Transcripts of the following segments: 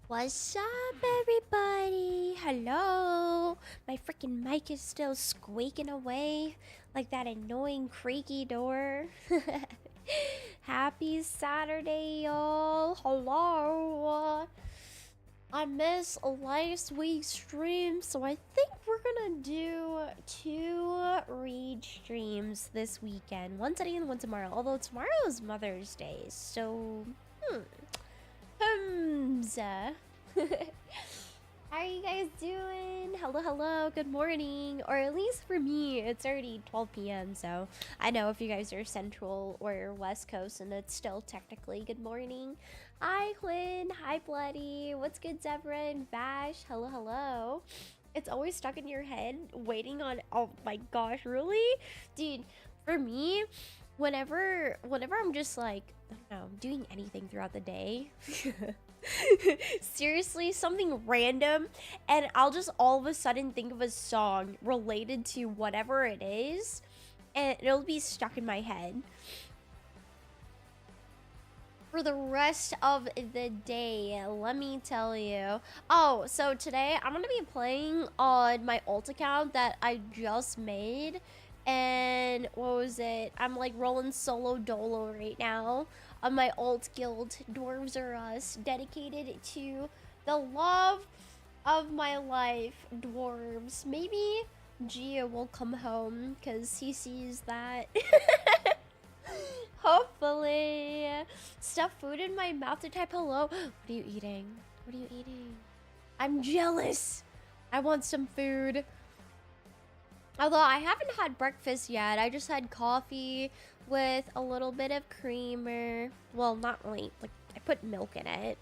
What's up, everybody? Hello. My freaking mic is still squeaking away like that annoying creaky door. Happy Saturday, y'all. Hello. I missed last week's stream, so I think we're gonna do 2 read streams this weekend. One today and one tomorrow. Although tomorrow is Mother's Day, so Hamza. How are you guys doing? Hello, good morning. Or at least for me, it's already 12 p.m. So I know if you guys are Central or West Coast and it's still technically good morning. Hi, Quinn. Hi, Bloody. What's good, Zebra and Vash? Hello. It's always stuck in your head waiting on. Oh my gosh, really? Dude, for me, whenever I'm just like, I don't know, doing anything throughout the day. Seriously, something random, and I'll just all of a sudden think of a song related to whatever it is, and it'll be stuck in my head for the rest of the day, let me tell you. Oh, so today I'm gonna be playing on my alt account that I just made. And what was it? I'm like rolling solo dolo right now on my alt guild, Dwarves Are Us, dedicated to the love of my life, dwarves. Maybe Gia will come home because he sees that. Hopefully. Stuff food in my mouth to type hello. What are you eating? What are you eating? I'm jealous. I want some food. Although I haven't had breakfast yet. I just had coffee with a little bit of creamer. Well, not really. Like, I put milk in it.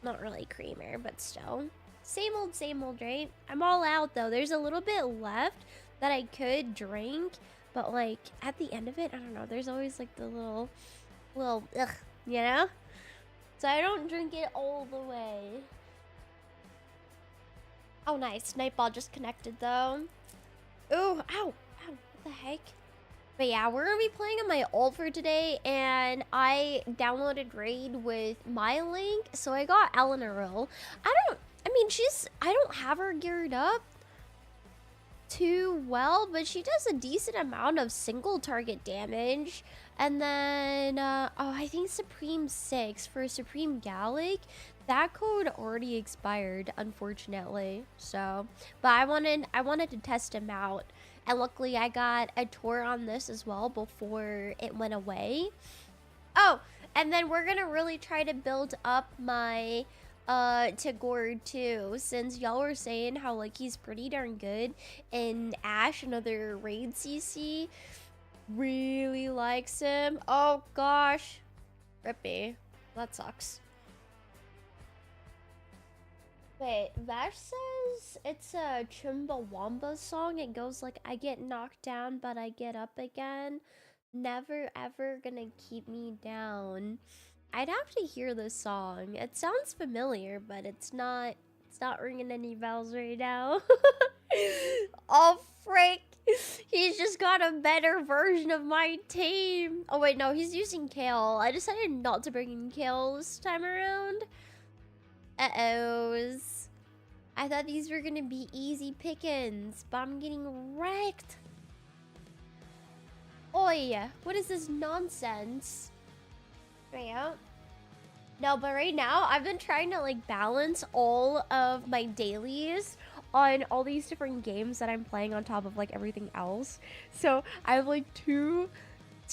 Not really creamer, but still. Same old, right? I'm all out, though. There's a little bit left that I could drink. But, like, at the end of it, I don't know. There's always, like, the little, ugh, you know? So I don't drink it all the way. Oh, nice. Nightball just connected, though. Ooh, ow, what the heck? But yeah, we're gonna be playing on my alt for today, and I downloaded Raid with my link, so I got Eleanor. I don't have her geared up too well, but she does a decent amount of single target damage. And then, oh, I think Supreme 6 for Supreme Gallic. That code already expired, unfortunately. So, but I wanted to test him out, and luckily I got a tour on this as well before it went away. Oh, and then we're gonna really try to build up my Tagore too, since y'all were saying how like he's pretty darn good, and Ash, another raid CC, really likes him. Oh gosh, rippy, that sucks. Wait, Vash says it's a Chumbawamba song. It goes like, I get knocked down, but I get up again. Never ever gonna keep me down. I'd have to hear this song. It sounds familiar, but it's not ringing any bells right now. Oh, frick. He's just got a better version of my team. Oh, wait, no, he's using Kale. I decided not to bring in Kale this time around. Uh-ohs. I thought these were gonna be easy pickings, but I'm getting wrecked. Oi, what is this nonsense? Right out. No, but right now, I've been trying to, like, balance all of my dailies on all these different games that I'm playing on top of, like, everything else. So, I have, like, two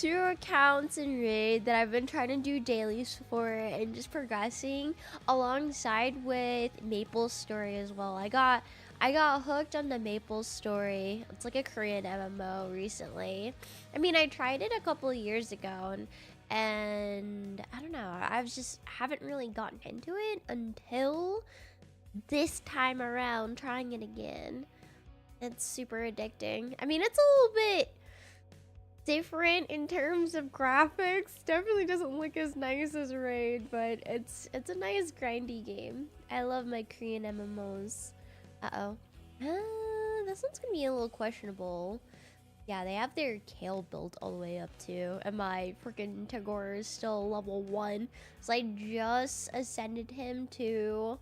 accounts in Raid that I've been trying to do dailies for and just progressing alongside with Maple's story as well. I got hooked on the Maple's story. It's like a Korean MMO recently. I mean, I tried it a couple of years ago and I don't know, I've just haven't really gotten into it until this time around trying it again. It's super addicting. I mean, it's a little bit different in terms of graphics. Definitely doesn't look as nice as Raid, but it's a nice grindy game. I love my Korean MMOs. Uh-oh. This one's gonna be a little questionable. Yeah, they have their Kale built all the way up too, and my freaking Tagore is still level 1. So I just ascended him to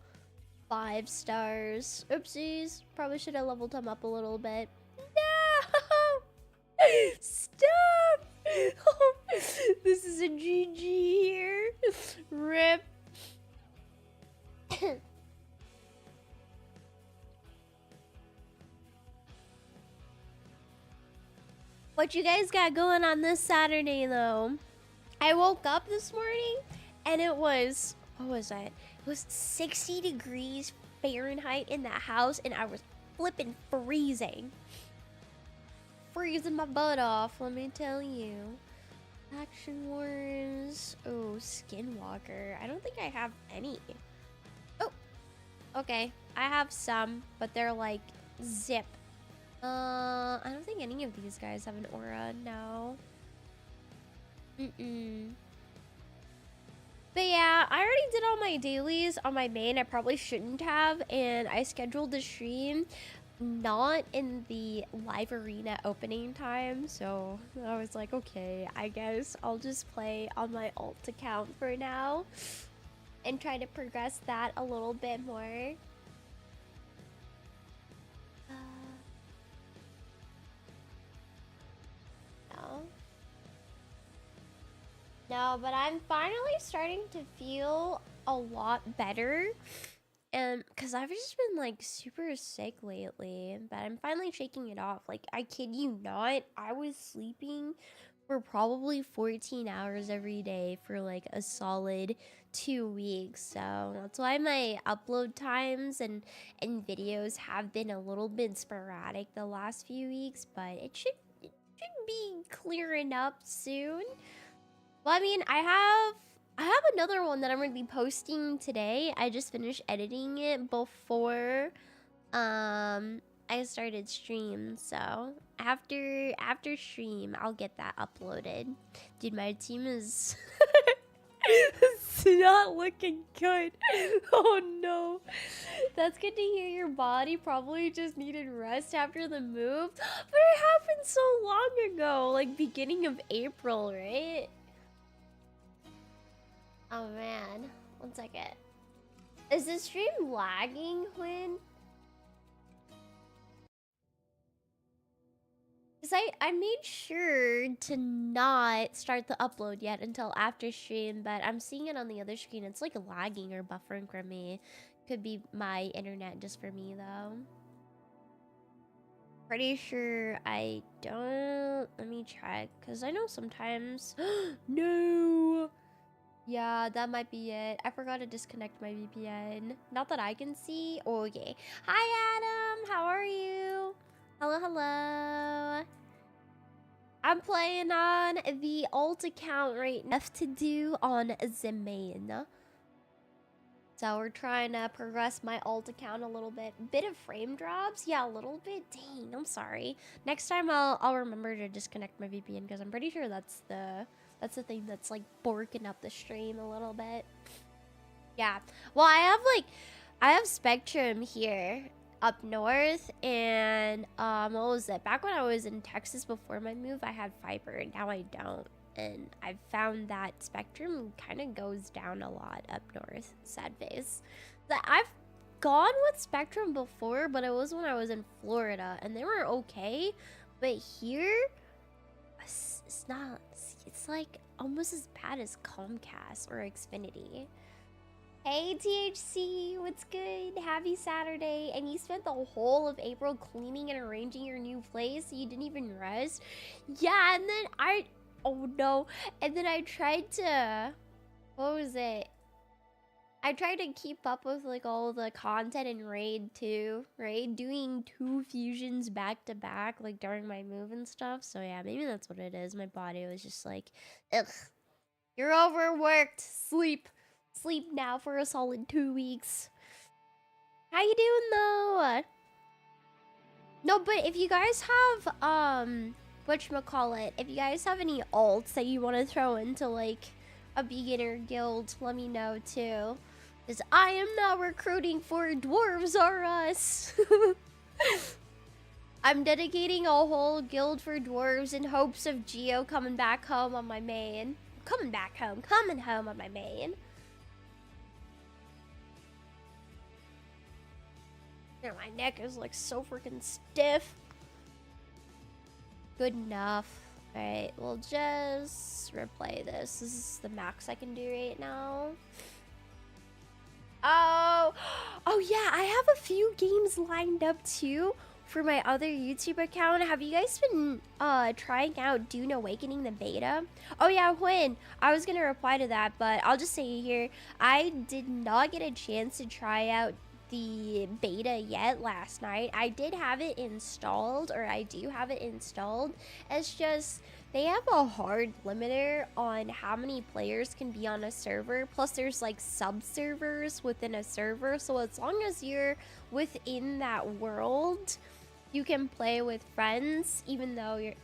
5 stars. Oopsies. Probably should have leveled him up a little bit. No! Stop! This is a GG here. RIP. What you guys got going on this Saturday, though? I woke up this morning, and it was... What was that? It was 60 degrees Fahrenheit in the house, and I was flipping freezing. Freezing my butt off, let me tell you. Action Wars. Oh, Skinwalker. I don't think I have any. Oh, okay. I have some, but they're like zip. I don't think any of these guys have an aura, no. But yeah, I already did all my dailies on my main. I probably shouldn't have, and I scheduled the stream not in the live arena opening time, so I was like, okay, I guess I'll just play on my alt account for now and try to progress that a little bit more. No, but I'm finally starting to feel a lot better. And because I've just been like super sick lately, but I'm finally shaking it off. Like, I kid you not, I was sleeping for probably 14 hours every day for like a solid 2 weeks. So that's why my upload times and videos have been a little bit sporadic the last few weeks, but it should be clearing up soon. Well, I mean, I have another one that I'm going to be posting today. I just finished editing it before I started stream. So after stream, I'll get that uploaded. Dude, my team is it's not looking good. Oh no. That's good to hear. Your body probably just needed rest after the move. But it happened so long ago, like beginning of April, right? Oh man, 1 second. Is the stream lagging, Quinn? Because I made sure to not start the upload yet until after stream, but I'm seeing it on the other screen. It's like lagging or buffering for me. Could be my internet just for me though. Pretty sure I don't. Let me check, because I know sometimes. No! Yeah, that might be it. I forgot to disconnect my VPN. Not that I can see. Oh, okay. Hi, Adam. How are you? Hello, hello. I'm playing on the alt account right now to do on the main. So we're trying to progress my alt account a little bit. Bit of frame drops. Yeah, a little bit. Dang, I'm sorry. Next time I'll remember to disconnect my VPN, because I'm pretty sure that's the thing that's like borking up the stream a little bit. Yeah. Well, I have Spectrum here up north, and what was it? Back when I was in Texas before my move, I had fiber. Now I don't. And I've found that Spectrum kind of goes down a lot up north. Sad face. That I've gone with Spectrum before, but it was when I was in Florida, and they were okay. But here, it's not. It's like almost as bad as Comcast or Xfinity. Hey THC, what's good? Happy Saturday. And you spent the whole of April cleaning and arranging your new place, so you didn't even rest? Yeah, and then oh no. And then I tried to, what was it? I tried to keep up with like all the content in Raid too, right? Doing 2 fusions back to back like during my move and stuff. So yeah, maybe that's what it is. My body was just like, ugh, you're overworked. Sleep now for a solid 2 weeks. How you doing though? No, but if you guys have whatchamacallit, if you guys have any alts that you want to throw into like a beginner guild, let me know too. Because I am not recruiting for Dwarves R Us. I'm dedicating a whole guild for Dwarves in hopes of Geo coming back home on my main. Coming home on my main. Yeah, my neck is like so freaking stiff. Good enough. Alright, we'll just replay this. This is the max I can do right now. Oh, yeah, I have a few games lined up too for my other YouTube account. Have you guys been trying out Dune Awakening the beta? Oh yeah, when? I was gonna reply to that, but I'll just say here, I did not get a chance to try out the beta yet last night. I did have it installed, or I do have it installed. It's just they have a hard limiter on how many players can be on a server. Plus there's like sub-servers within a server. So as long as you're within that world, you can play with friends, even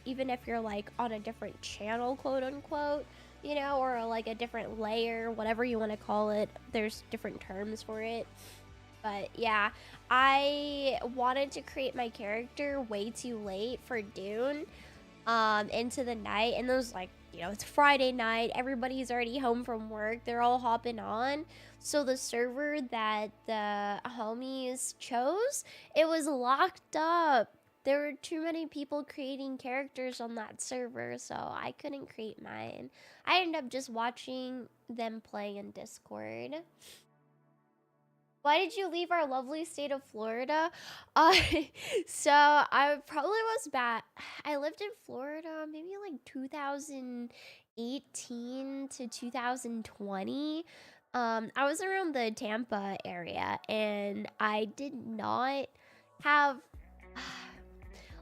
if you're like on a different channel, quote unquote, you know, or like a different layer, whatever you want to call it. There's different terms for it. But yeah, I wanted to create my character way too late for Dune into the night, and it was like, you know, it's Friday night, everybody's already home from work, they're all hopping on. So the server that the homies chose, it was locked up. There were too many people creating characters on that server, so I couldn't create mine. I ended up just watching them play in Discord. Why did you leave our lovely state of Florida? So I probably was back. I lived in Florida maybe like 2018 to 2020. I was around the Tampa area, and I did not have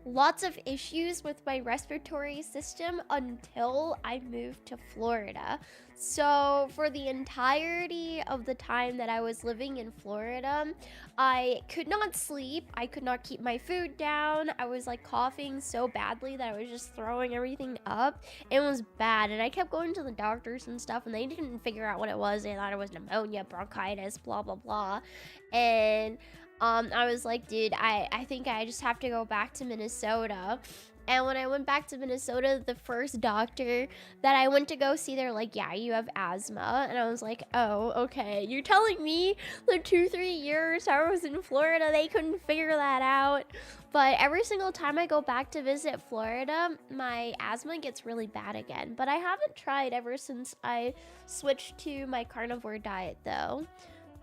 lots of issues with my respiratory system until I moved to Florida. So for the entirety of the time that I was living in Florida, I could not sleep. I could not keep my food down. I was like coughing so badly that I was just throwing everything up. It was bad, and I kept going to the doctors and stuff, and they didn't figure out what it was. They thought it was pneumonia, bronchitis, blah blah blah. And I was like, dude, I think I just have to go back to Minnesota. And when I went back to Minnesota, the first doctor that I went to go see, they're like, yeah, you have asthma. And I was like, oh, okay. You're telling me the 2-3 years I was in Florida, they couldn't figure that out. But every single time I go back to visit Florida, my asthma gets really bad again. But I haven't tried ever since I switched to my carnivore diet, though.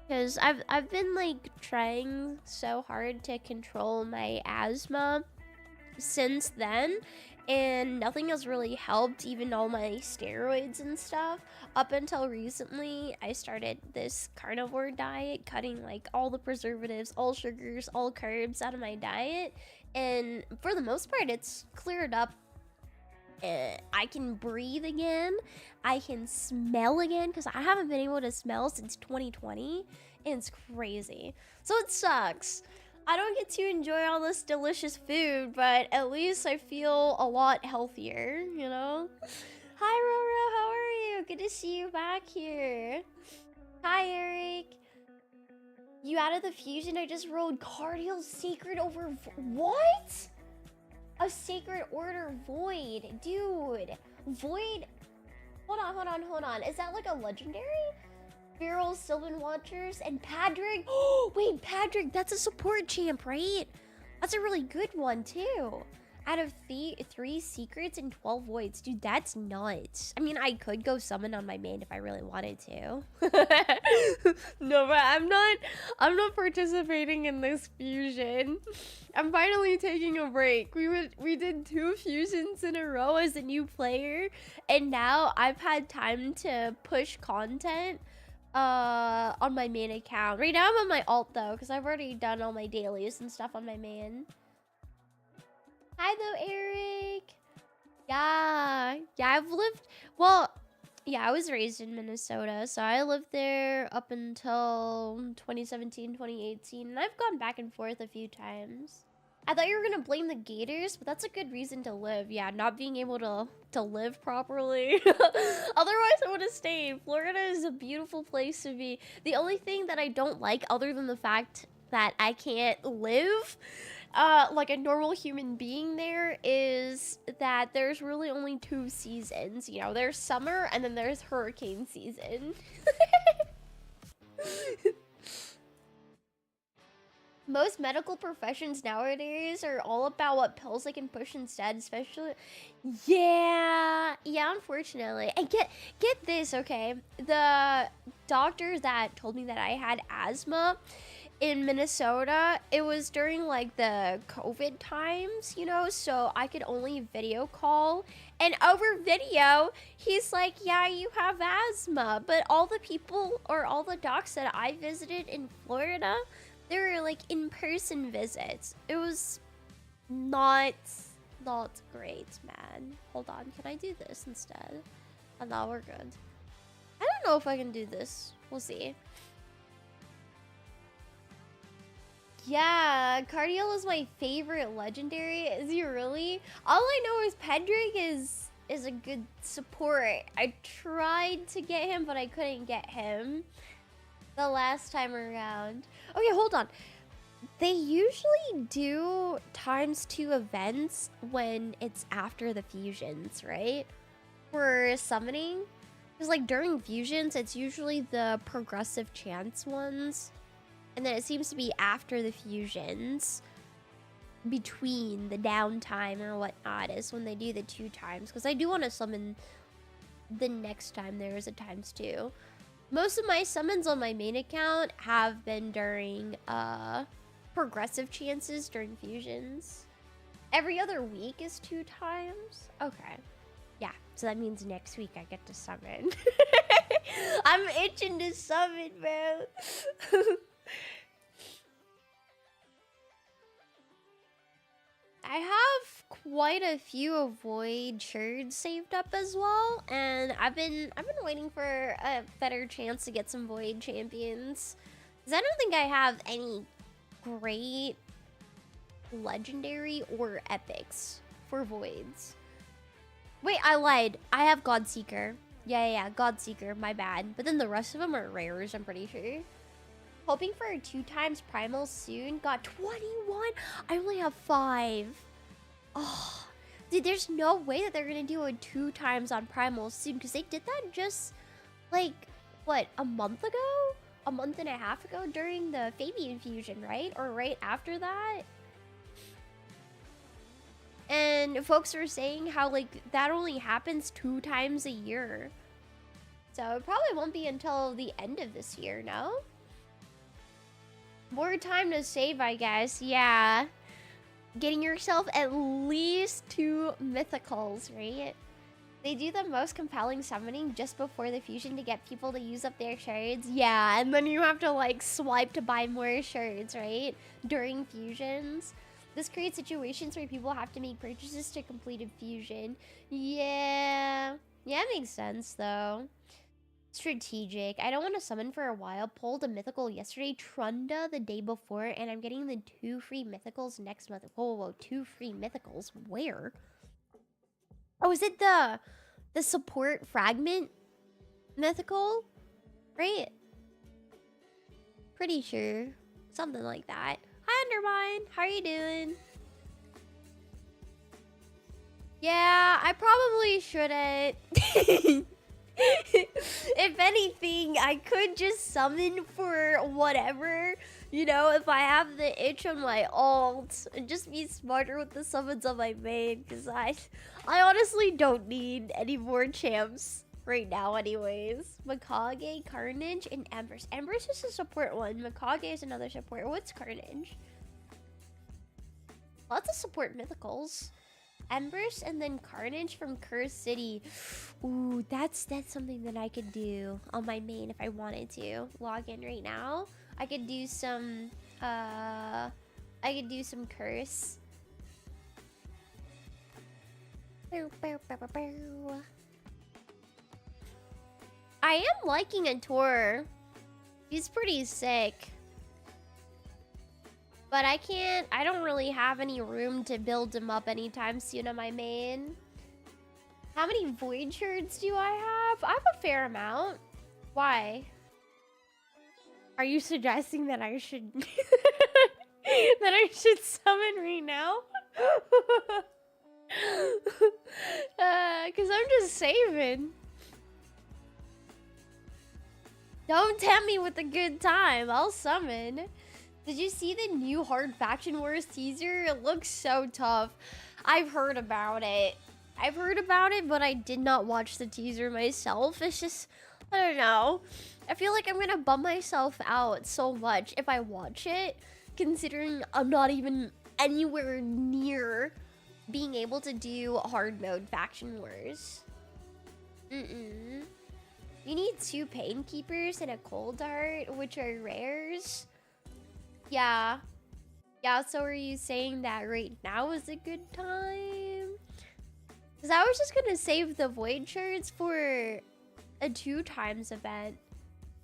Because I've been like trying so hard to control my asthma since then, and nothing has really helped, even all my steroids and stuff. Up until recently, I started this carnivore diet, cutting like all the preservatives, all sugars, all carbs out of my diet, and for the most part it's cleared up. I can breathe again, I can smell again, because I haven't been able to smell since 2020, and it's crazy. So it sucks. I don't get to enjoy all this delicious food, but at least I feel a lot healthier, you know? Hi, Roro, how are you? Good to see you back here. Hi, Eric. You added the fusion? I just rolled Cardial Sacred over... What? A Sacred Order Void. Dude. Void... Hold on. Is that like a legendary? Feral Sylvan Watchers and Padric. Oh, wait, Padric, that's a support champ, right? That's a really good one, too. Out of 3 secrets and 12 voids. Dude, that's nuts. I mean, I could go summon on my main if I really wanted to. No, but I'm not participating in this fusion. I'm finally taking a break. We did 2 fusions in a row as a new player, and now I've had time to push content on my main account. Right now I'm on my alt though, because I've already done all my dailies and stuff on my main. Hi though, Eric. Yeah, I've lived, well, yeah, I was raised in Minnesota, so I lived there up until 2017, 2018, and I've gone back and forth a few times. I thought you were gonna blame the gators, but that's a good reason to live. Yeah, not being able to live properly. Otherwise, I would have stayed. Florida is a beautiful place to be. The only thing that I don't like, other than the fact that I can't live like a normal human being there, is that there's really only 2 seasons. You know, there's summer and then there's hurricane season. Most medical professions nowadays are all about what pills they can push instead, especially. Yeah, unfortunately. And get this, okay? The doctor that told me that I had asthma in Minnesota, it was during like the COVID times, you know, so I could only video call. And over video, he's like, yeah, you have asthma. But all the people or all the docs that I visited in Florida, they were like in-person visits. It was not great, man. Hold on, can I do this instead? Oh, no, we're good. I don't know if I can do this. We'll see. Yeah, Cardiel is my favorite legendary. Is he really? All I know is Pedrick is a good support. I tried to get him, but I couldn't get him the last time around. Okay, hold on. They usually do ×2 events when it's after the fusions, right? For summoning. Because like during fusions, it's usually the progressive chance ones. And then it seems to be after the fusions, between the downtime or whatnot, is when they do the 2 times. Because I do want to summon the next time there is a ×2. Most of my summons on my main account have been during progressive chances during fusions. Every other week is 2 times. Okay. Yeah, so that means next week I get to summon. I'm itching to summon, bro. I have quite a few Void shards saved up as well, and I've been waiting for a better chance to get some Void champions. Because I don't think I have any great legendary or epics for Voids. Wait, I lied. I have Godseeker. Yeah, Godseeker, my bad. But then the rest of them are rares, I'm pretty sure. Hoping for a 2 times primal soon. Got 21. I only have 5. Oh, dude, there's no way that they're gonna do a 2 times on primal soon, because they did that just like what, a month ago, a month and a half ago during the Fabian fusion, right? Or right after that. And folks were saying how like that only happens 2 times a year, so it probably won't be until the end of this year. No. More time to save, I guess. Yeah. Getting yourself at least 2 mythicals, right? They do the most compelling summoning just before the fusion to get people to use up their shards. Yeah, and then you have to like swipe to buy more shards, right? During fusions. This creates situations where people have to make purchases to complete a fusion. Yeah. Yeah, it makes sense though. Strategic. I don't want to summon for a while. Pulled a mythical yesterday, Trunda the day before, and I'm getting the 2 free mythicals next month. Whoa, 2 free mythicals? Where? Oh, is it the support fragment mythical? Right? Pretty sure. Something like that. Hi, Undermine. How are you doing? Yeah, I probably shouldn't. If anything, I could just summon for whatever, you know, if I have the itch on my alt, and just be smarter with the summons on my main, because I honestly don't need any more champs right now anyways. Mikage, Carnage, and Embers. Embers is a support one. Mikage is another support. What's Carnage? Lots of support mythicals. Embers and then Carnage from Cursed City. Ooh, that's something that I could do on my main if I wanted to. Log in right now. I could do some curse. I am liking a tour. He's pretty sick. But I don't really have any room to build him up anytime soon on my main. How many void shards do I have? I have a fair amount. Why? Are you suggesting that I should that I should summon right now? Cause I'm just saving. Don't tempt me with a good time. I'll summon. Did you see the new Hard Faction Wars teaser? It looks so tough. I've heard about it. But I did not watch the teaser myself. It's just, I don't know. I feel like I'm gonna bum myself out so much if I watch it, considering I'm not even anywhere near being able to do hard mode Faction Wars. You need 2 Pain Keepers and a Cold Dart, which are rares. Yeah, so are you saying that right now is a good time? Because I was just gonna save the Void Shards for a 2 times event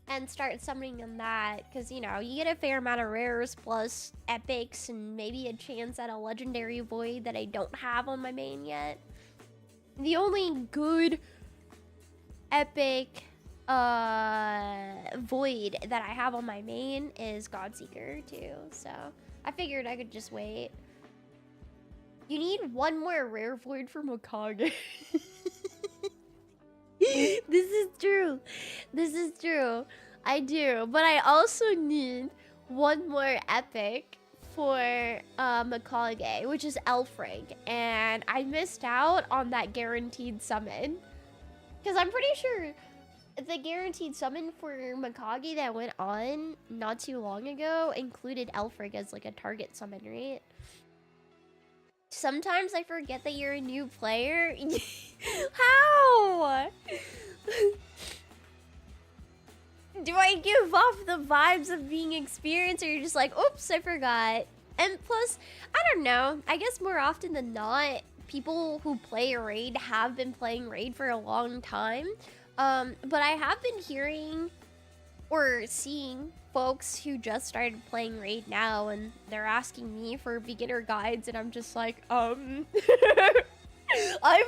and start summoning on that. Because, you know, you get a fair amount of rares plus epics and maybe a chance at a legendary Void that I don't have on my main yet. The only good epic Void that I have on my main is Godseeker too, so I figured I could just wait. You need 1 more rare Void for Wukong. This is true. I do, but I also need 1 more epic for Wukong, which is Elfrig, and I missed out on that guaranteed summon because I'm pretty sure the guaranteed summon for Wukong that went on not too long ago included Elfrig as like a target summon, right? Sometimes I forget that you're a new player. How? Do I give off the vibes of being experienced, or you're just like, oops, I forgot? And plus, I don't know. I guess more often than not, people who play Raid have been playing Raid for a long time. But I have been hearing or seeing folks who just started playing Raid now, and they're asking me for beginner guides, and I'm just like, I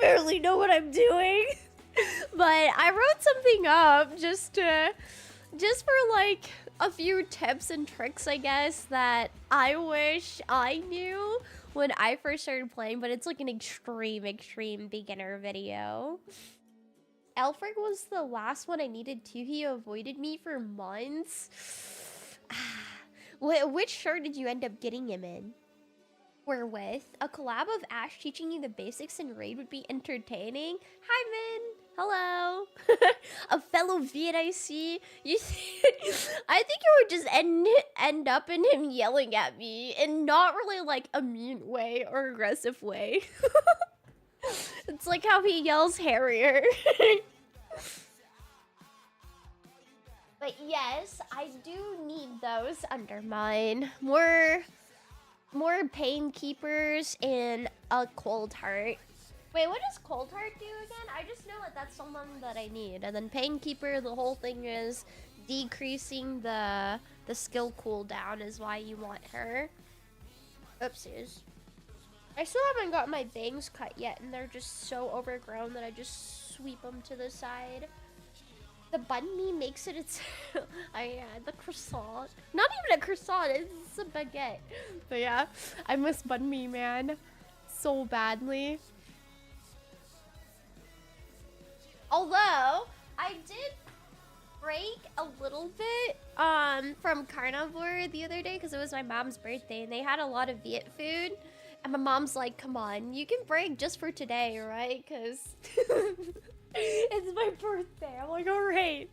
barely know what I'm doing. But I wrote something up just for like a few tips and tricks, I guess, that I wish I knew when I first started playing, but it's like an extreme beginner video. Elfrig was the last one I needed too. He avoided me for months. Which shirt did you end up getting him in? We're with a collab of Ash teaching you the basics in Raid would be entertaining. Hi, Min. Hello. A fellow Viet I see. I think it would just end up in him yelling at me in not really like a mean way or aggressive way. It's like how he yells Harrier. But yes, I do need those under mine. More Pain Keepers and a Cold Heart. Wait, what does Cold Heart do again? I just know that that's someone that I need. And then Pain Keeper, the whole thing is decreasing the skill cooldown is why you want her. Oopsies. I still haven't got my bangs cut yet, and they're just so overgrown that I just sweep them to the side. The bun me makes it its... yeah, the croissant. Not even a croissant, it's a baguette. But yeah, I miss bun me, man. So badly. Although, I did break a little bit from Carnivore the other day because it was my mom's birthday, and they had a lot of Viet food. And my mom's like, come on, you can break just for today, right? Because it's my birthday. I'm like, all right.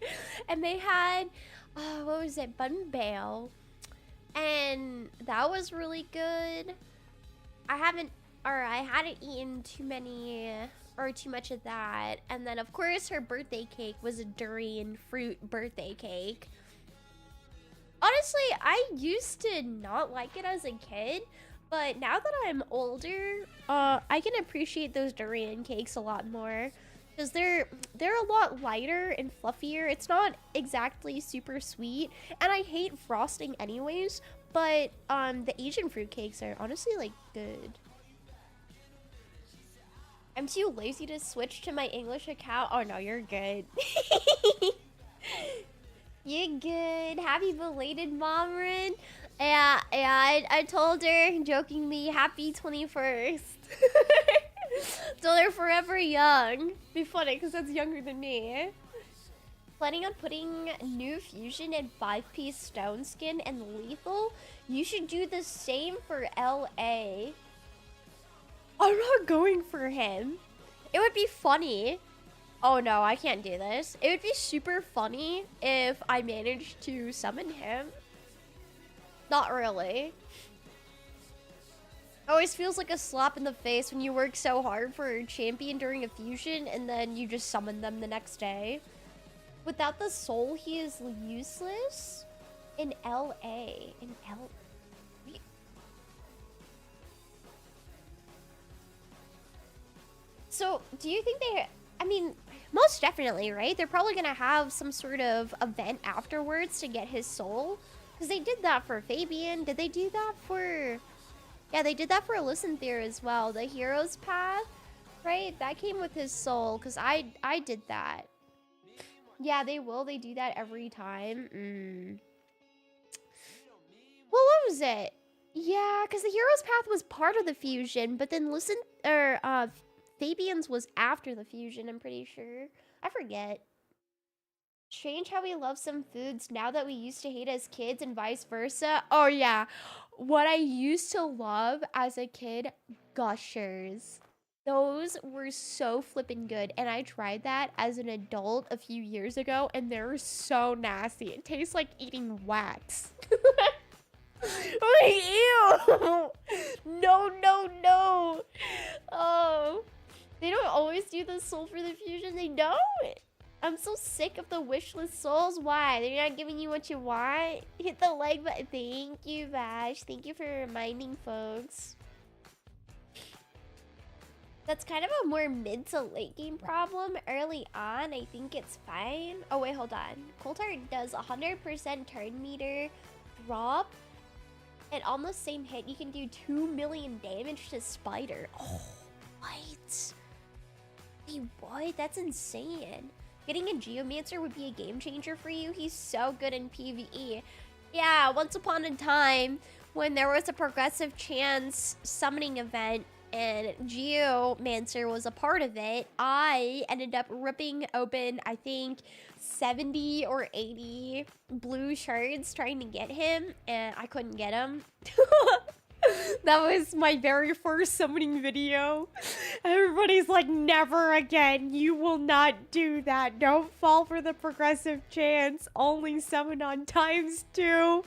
And they had, what was it? Bun bale. And that was really good. I hadn't eaten too much of that. And then, of course, her birthday cake was a durian fruit birthday cake. Honestly, I used to not like it as a kid. But now that I'm older, I can appreciate those durian cakes a lot more. Because they're a lot lighter and fluffier. It's not exactly super sweet. And I hate frosting anyways. But the Asian fruit cakes are honestly, like, good. I'm too lazy to switch to my English account. Oh, no, you're good. You're good. Happy belated Momrin. Yeah, I told her jokingly, happy 21st. Told her forever young. Be funny, because that's younger than me. Planning on putting new fusion and 5-piece stone skin and lethal? You should do the same for LA. I'm not going for him. It would be funny. Oh no, I can't do this. It would be super funny if I managed to summon him. Not really. Always feels like a slap in the face when you work so hard for a champion during a fusion and then you just summon them the next day. Without the soul, he is useless in LA. In L. So, do you think they... I mean, most definitely, right? They're probably going to have some sort of event afterwards to get his soul. Because they did that for Fabian. Did they do that for... Yeah, they did that for Lysanthere as well. The Hero's Path, right? That came with his soul. Because I did that. Yeah, they will. They do that every time. Well, what was it? Yeah, because the Hero's Path was part of the fusion. But then Fabian's was after the fusion, I'm pretty sure. I forget. Strange how we love some foods now that we used to hate as kids and vice versa. Oh, yeah. What I used to love as a kid, Gushers. Those were so flippin' good. And I tried that as an adult a few years ago, and they're so nasty. It tastes like eating wax. Oh, ew. No, no, no. Oh. They don't always do the soul for the fusion. They don't. I'm so sick of the wishless souls. Why? They're not giving you what you want? Hit the like button. Thank you, Vash. Thank you for reminding folks. That's kind of a more mid to late game problem. Early on, I think it's fine. Oh, wait, hold on. Coulthard does 100% turn meter drop. And on the same hit, you can do 2 million damage to Spider. Oh, what? Hey, what? That's insane. Getting a Geomancer would be a game changer for you. He's so good in PvE. Yeah, once upon a time, when there was a progressive chance summoning event and Geomancer was a part of it, I ended up ripping open, I think, 70 or 80 blue shards trying to get him, and I couldn't get him. That was my very first summoning video. Everybody's like, never again. You will not do that. Don't fall for the progressive chance. Only summon on ×2.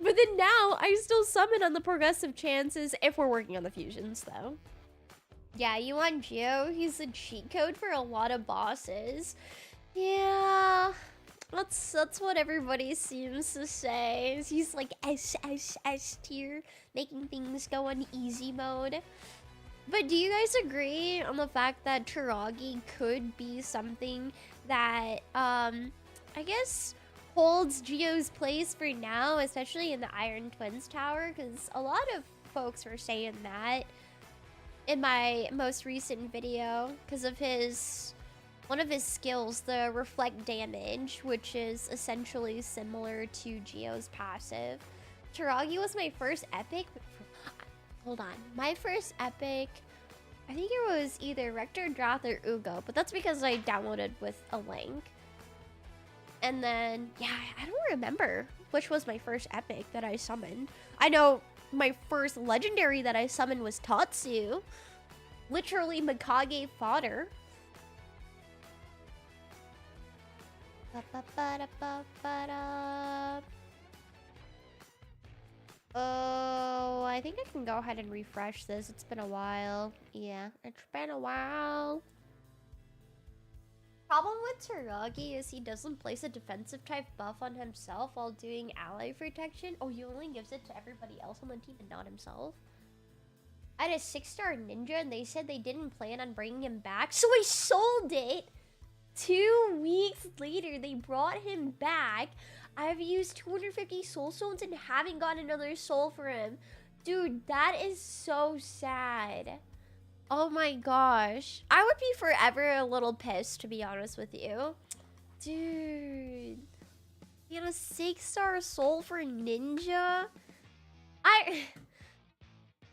But then now, I still summon on the progressive chances if we're working on the fusions, though. Yeah, you want Geo? He's a cheat code for a lot of bosses. Yeah... That's what everybody seems to say. He's like S tier, making things go on easy mode. But do you guys agree on the fact that Teragi could be something that, I guess, holds Geo's place for now, especially in the Iron Twins Tower? Because a lot of folks were saying that in my most recent video because of his... One of his skills, the reflect damage, which is essentially similar to Geo's passive. Teragi was my first epic. Hold on. My first epic, I think it was either Rector, Droth, or Ugo, but that's because I downloaded with a link. And then, yeah, I don't remember which was my first epic that I summoned. I know my first legendary that I summoned was Tatsu. Literally Mikage fodder. Oh, I think I can go ahead and refresh this. It's been a while. Yeah, it's been a while. Problem with Teragi is he doesn't place a defensive type buff on himself while doing ally protection. Oh, he only gives it to everybody else on the team and not himself. I had a 6-star ninja and they said they didn't plan on bringing him back, so I sold it. 2 weeks later, they brought him back. I've used 250 soul stones and haven't gotten another soul for him. Dude, that is so sad. Oh my gosh. I would be forever a little pissed, to be honest with you. Dude. You got a 6-star soul for Ninja? If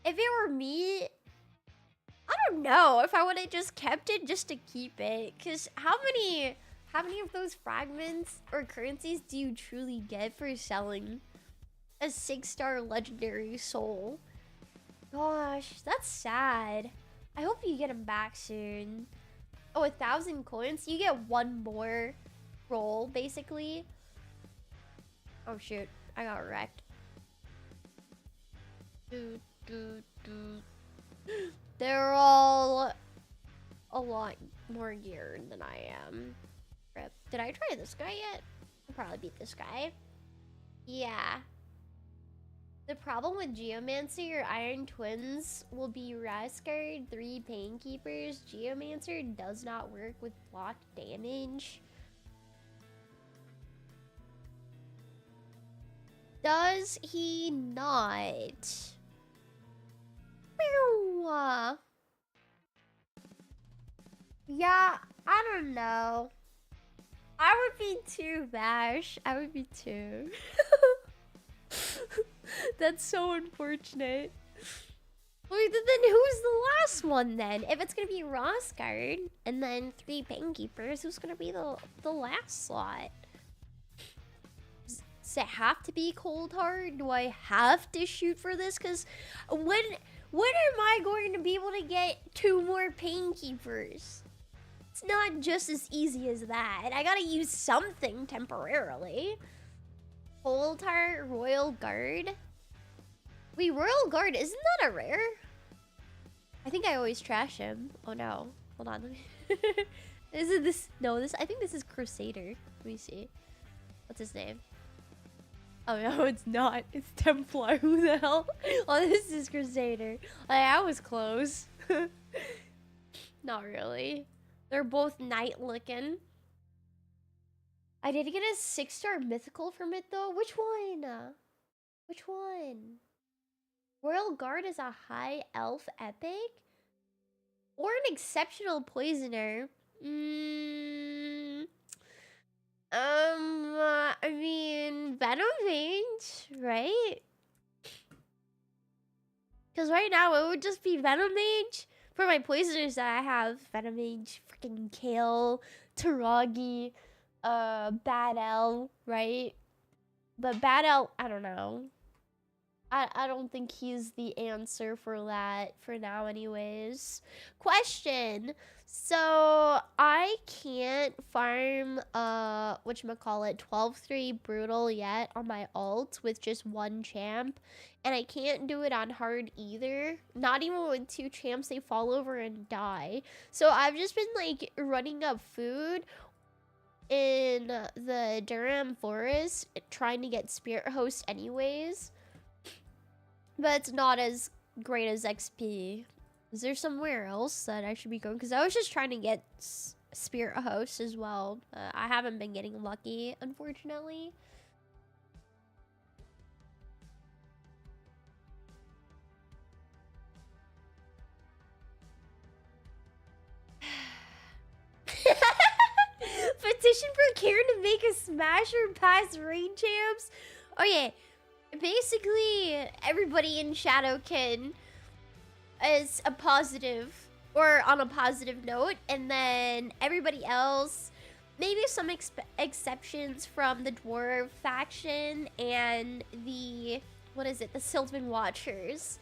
it were me, I don't know if I would have just kept it just to keep it. Because how many of those fragments or currencies do you truly get for selling a 6-star legendary soul? Gosh, that's sad. I hope you get them back soon. Oh, 1,000 coins? You get one more roll, basically. Oh, shoot. I got wrecked. They're all a lot more geared than I am. Rip. Did I try this guy yet? I'll probably beat this guy. Yeah. The problem with Geomancer or Iron Twins will be Rascard, 3 Painkeepers. Geomancer does not work with block damage. Does he not? Yeah, I don't know. I would be too, Bash. I would be too. That's so unfortunate. Wait, then who's the last one then? If it's gonna be Rosgard and then 3 Painkeepers, who's gonna be the last slot? Does it have to be Cold Heart? Do I have to shoot for this? Because when am I going to be able to get 2 more Painkeepers? It's not just as easy as that. I gotta use something temporarily. Cold Heart, Royal Guard. Wait, Royal Guard, isn't that a rare? I think I always trash him. Oh no. Hold on. Is it this? No, I think this is Crusader. Let me see. What's his name? Oh no, it's not. It's Templar. Who the hell? Oh, this is Crusader. I was close. Not really. They're both knight looking. I did get a 6-star mythical from it though. Which one? Which one? Royal Guard is a high elf epic? Or an exceptional poisoner? I mean, Venom Mage, right? Because right now it would just be Venom Mage. For my poisoners that I have, Venom Mage, freaking Kale, Taragi, Bad L, right? But Bad L, I don't know. I don't think he's the answer for that for now anyways. Question. So I can't farm whatchamacallit 12-3 brutal yet on my alt with just 1 champ. And I can't do it on hard either. Not even with 2 champs, they fall over and die. So I've just been like running up food in the Durham Forest trying to get Spirit Host anyways. But it's not as great as XP. Is there somewhere else that I should be going? Because I was just trying to get Spirit Host as well. I haven't been getting lucky, unfortunately. Petition for Karen to make a smasher past rain champs. Oh yeah. Basically, everybody in Shadowkin is a positive or on a positive note, and then everybody else, maybe some exceptions from the Dwarf faction and the, what is it, the Sylvan Watchers.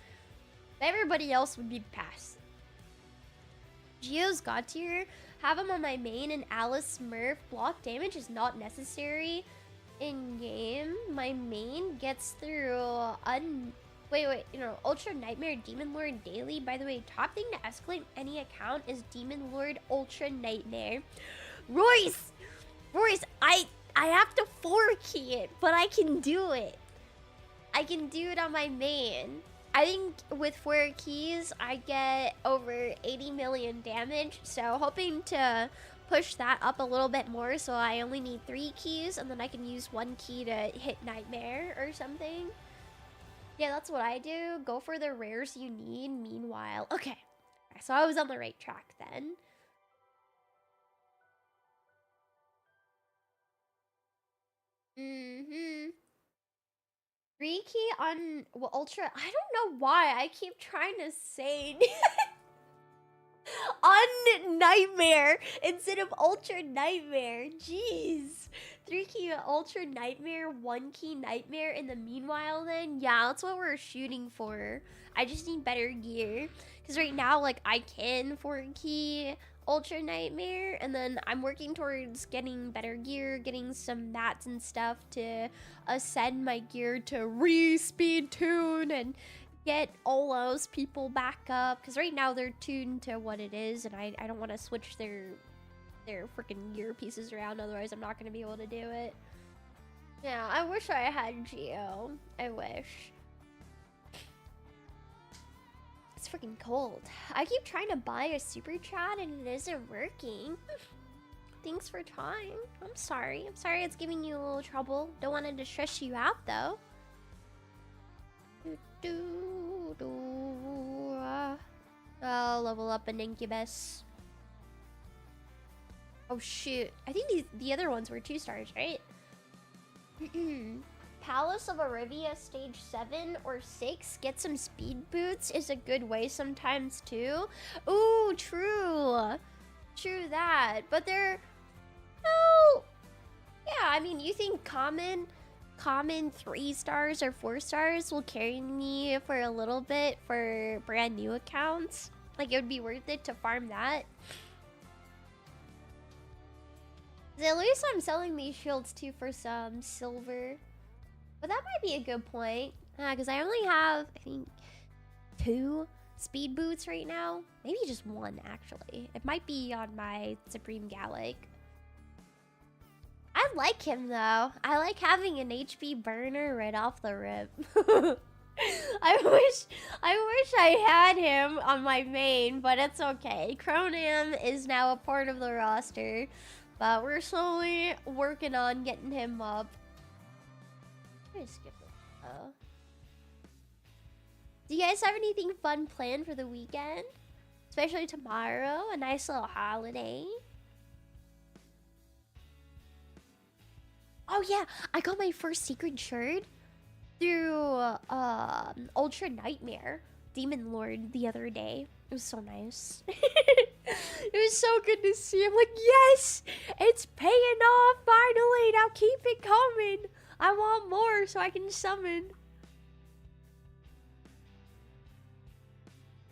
Everybody else would be passed. Geo's God tier, have him on my main, and Alice Smurf. Block damage is not necessary. In game, my main gets through Ultra Nightmare Demon Lord daily. By the way, top thing to escalate any account is Demon Lord Ultra Nightmare. Royce, I have to 4-key it, but I can do it. I can do it on my main. I think with 4 keys, I get over 80 million damage. So hoping to push that up a little bit more, so I only need 3 keys, and then I can use 1 key to hit Nightmare or something. Yeah, that's what I do. Go for the rares you need. Meanwhile, okay, so I was on the right track then. Mm-hmm. 3 key on Ultra. I don't know why I keep trying to say. On Nightmare instead of Ultra Nightmare. Jeez. 3-key Ultra Nightmare, 1-key Nightmare in the meanwhile then? Yeah, that's what we're shooting for. I just need better gear. Because right now, like, I can 4-key Ultra Nightmare, and then I'm working towards getting better gear, getting some mats and stuff to ascend my gear to re-speed tune and get all those people back up, because right now they're tuned to what it is, and I don't want to switch their freaking gear pieces around, otherwise I'm not going to be able to do it. Yeah, I wish I had Geo. I wish. It's freaking cold. I keep trying to buy a super chat and it isn't working. Thanks for trying. I'm sorry. I'm sorry it's giving you a little trouble. Don't want to stress you out though. I'll level up an incubus. Oh shoot. I think the other ones were 2 stars, right? Palace of Arivia stage 7 or 6. Get some speed boots is a good way sometimes too. Ooh, true. True that. But they're... Oh! Yeah, I mean, you think common 3 stars or 4 stars will carry me for a little bit for brand new accounts? Like, it would be worth it to farm that? At least I'm selling these shields too for some silver. But that might be a good point. Because I only have, I think, 2 speed boots right now. Maybe just 1, actually. It might be on my Supreme Gallic. I like him, though. I like having an HP burner right off the rip. I wish I had him on my main, but it's okay. Cronam is now a part of the roster. But we're slowly working on getting him up. I'm gonna skip it though. Do you guys have anything fun planned for the weekend? Especially tomorrow, a nice little holiday. Oh yeah, I got my first secret shirt through Ultra Nightmare Demon Lord the other day. It was so nice. It was so good to see. I'm like, yes, it's paying off finally. Now keep it coming. I want more so I can summon.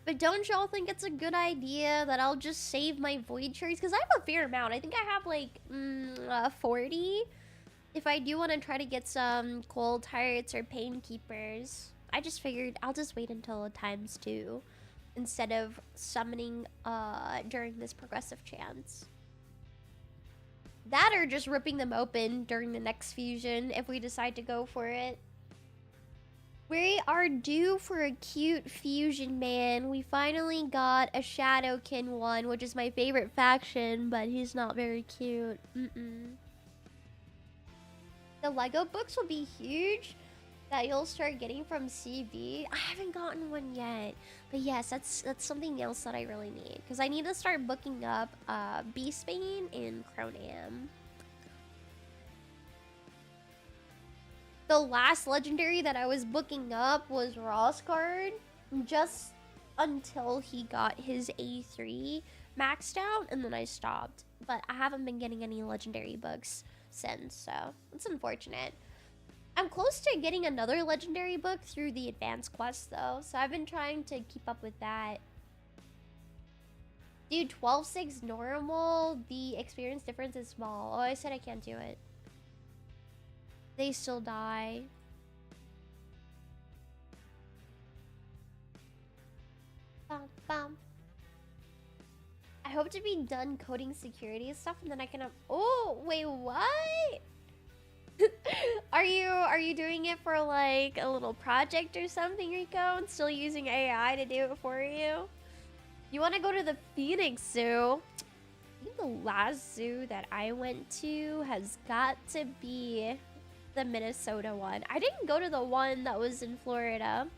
But don't y'all think it's a good idea that I'll just save my void cherries? Because I have a fair amount. I think I have like 40. If I do want to try to get some cold hearts or pain keepers, I just figured I'll just wait until times 2 instead of summoning during this progressive chance. That or just ripping them open during the next fusion if we decide to go for it. We are due for a cute fusion, man. We finally got a Shadowkin one, which is my favorite faction, but he's not very cute. The Lego books will be huge that you'll start getting from CV. I haven't gotten one yet, but yes, that's something else that I really need, because I need to start booking up Beastbane and Cronam. The last legendary that I was booking up was Roscard, just until he got his A3 maxed out, and then I stopped. But I haven't been getting any legendary books since, so it's unfortunate. I'm close to getting another legendary book through the advanced quest though, so I've been trying to keep up with that. Dude, 12-6 normal, the experience difference is small. Oh, I said I can't do it. They still die. Bum, bum. I hope to be done coding security and stuff, and then I can. Oh wait, what? Are you doing it for like a little project or something, Rico? And still using AI to do it for you? You want to go to the Phoenix Zoo? I think the last zoo that I went to has got to be the Minnesota one. I didn't go to the one that was in Florida.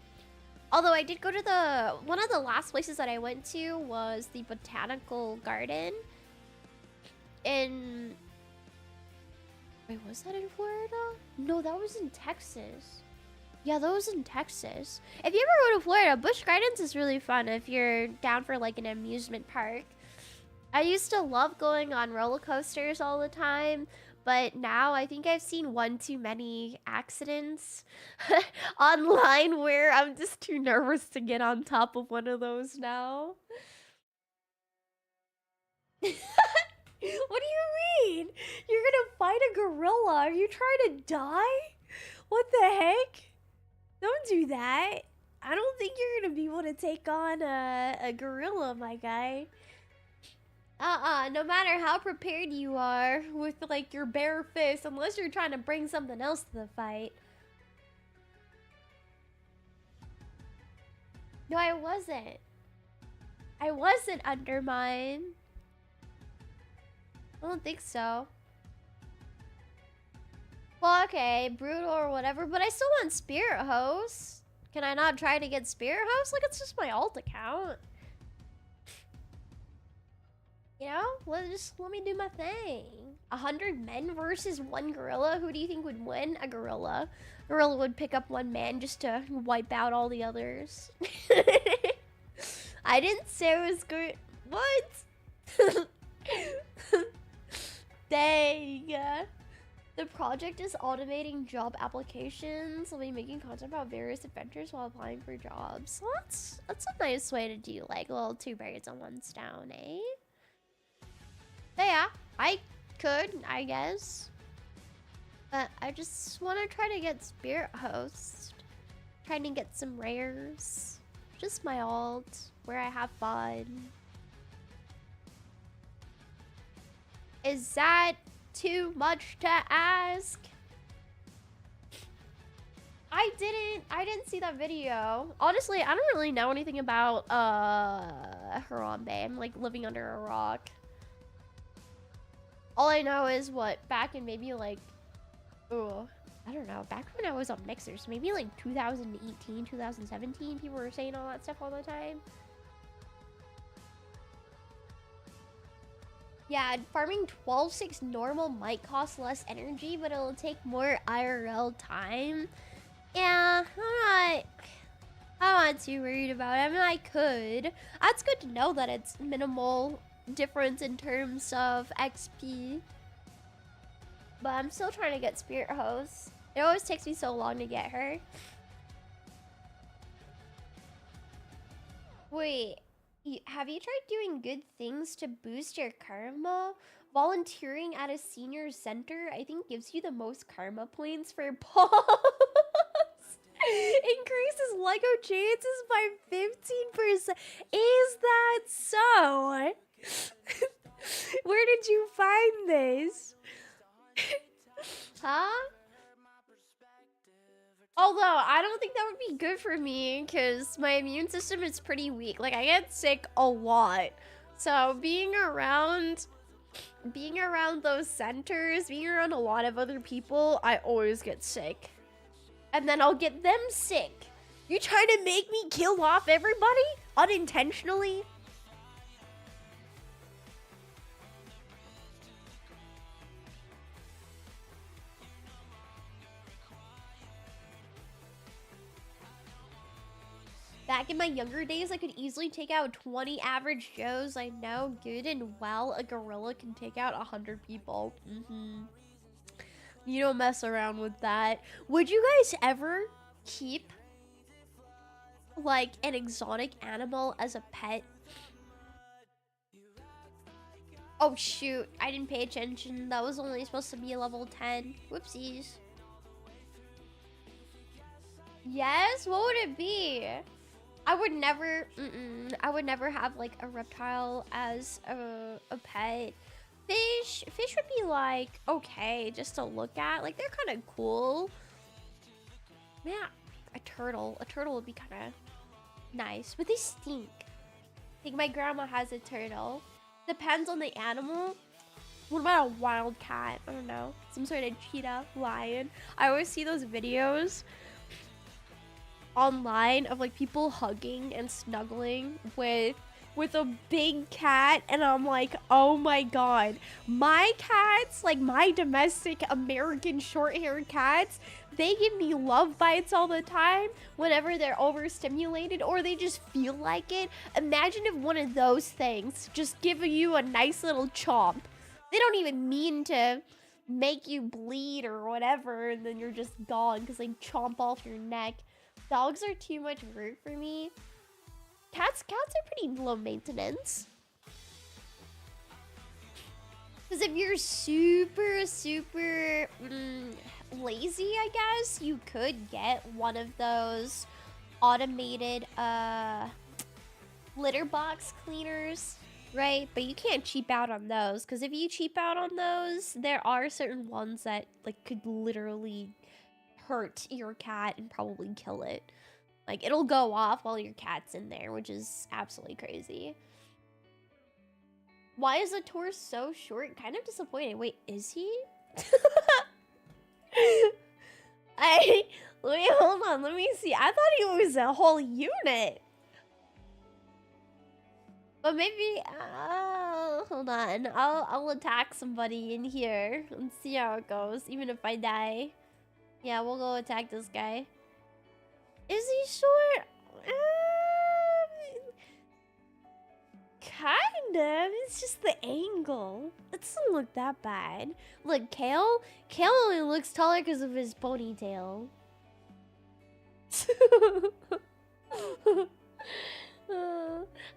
Although I did go to one of the last places that I went to was the Botanical Garden in... Wait, was that in Florida? No, that was in Texas. Yeah, those in Texas. If you ever go to Florida, Busch Gardens is really fun if you're down for like an amusement park. I used to love going on roller coasters all the time, but now I think I've seen one too many accidents online where I'm just too nervous to get on top of one of those now. What do you mean? You're gonna fight a gorilla? Are you trying to die? What the heck? Don't do that. I don't think you're gonna be able to take on a gorilla, my guy. No matter how prepared you are with like your bare fist, unless you're trying to bring something else to the fight. No, I wasn't. I wasn't undermined. I don't think so. Well, okay, brutal or whatever, but I still want Spirit Host. Can I not try to get Spirit Host? Like, it's just my alt account. You know? Let me do my thing. 100 men versus one gorilla? Who do you think would win? A gorilla. A gorilla would pick up one man just to wipe out all the others. I didn't say it was good. What? Dang. The project is automating job applications. I'll be making content about various adventures while applying for jobs. Well, that's a nice way to do like little two birds on one stone, eh? But yeah, I could, I guess. But I just want to try to get Spirit Host. Trying to get some rares. Just my alt, where I have fun. Is that too much to ask? I didn't see that video. Honestly, I don't really know anything about Harambe. I'm like living under a rock. All I know is what back in maybe like I don't know, back when I was on Mixers, maybe like 2018, 2017, people were saying all that stuff all the time. Yeah, farming 12-6 normal might cost less energy, but it'll take more IRL time. Yeah, I'm not too worried about it. I mean, I could. That's good to know that it's minimal difference in terms of XP. But I'm still trying to get Spirit Host. It always takes me so long to get her. Wait. Have you tried doing good things to boost your karma? Volunteering at a senior center, I think, gives you the most karma points for pause. Increases Lego chances by 15%. Is that so? Where did you find this? Huh? Although, I don't think that would be good for me because my immune system is pretty weak. Like, I get sick a lot. So, being around those centers, being around a lot of other people, I always get sick. And then I'll get them sick. You trying to make me kill off everybody? Unintentionally? Back in my younger days, I could easily take out 20 average Joes. I know good and well a gorilla can take out 100 people. You don't mess around with that. Would you guys ever keep like an exotic animal as a pet? Oh shoot, I didn't pay attention. That was only supposed to be a level 10. Whoopsies. Yes? What would it be? I would never have like a reptile as a pet. Fish would be like okay just to look at. Like they're kind of cool. Yeah, a turtle would be kind of nice, but they stink. I think my grandma has a turtle. Depends on the animal. What about a wild cat? I don't know, some sort of cheetah, lion. I always see those videos online of like people hugging and snuggling with with a big cat, and I'm like, oh my god. My cats, like my domestic American short-haired cats, they give me love bites all the time whenever they're overstimulated or they just feel like it. Imagine if one of those things just give you a nice little chomp. They don't even mean to make you bleed or whatever, and then you're just gone because they chomp off your neck. Dogs are too much work for me. Cats are pretty low maintenance. Because if you're super lazy, I guess, you could get one of those automated litter box cleaners, right? But you can't cheap out on those, because if you cheap out on those, there are certain ones that like could literally hurt your cat and probably kill it. Like, it'll go off while your cat's in there, which is absolutely crazy. Why is the tour so short? Kind of disappointing. Wait, is he? Wait, hold on. Let me see. I thought he was a whole unit. But maybe, hold on. I'll attack somebody in here and see how it goes, even if I die. Yeah, we'll go attack this guy. Is he short? Kind of. It's just the angle. It doesn't look that bad. Look, Kale only looks taller because of his ponytail.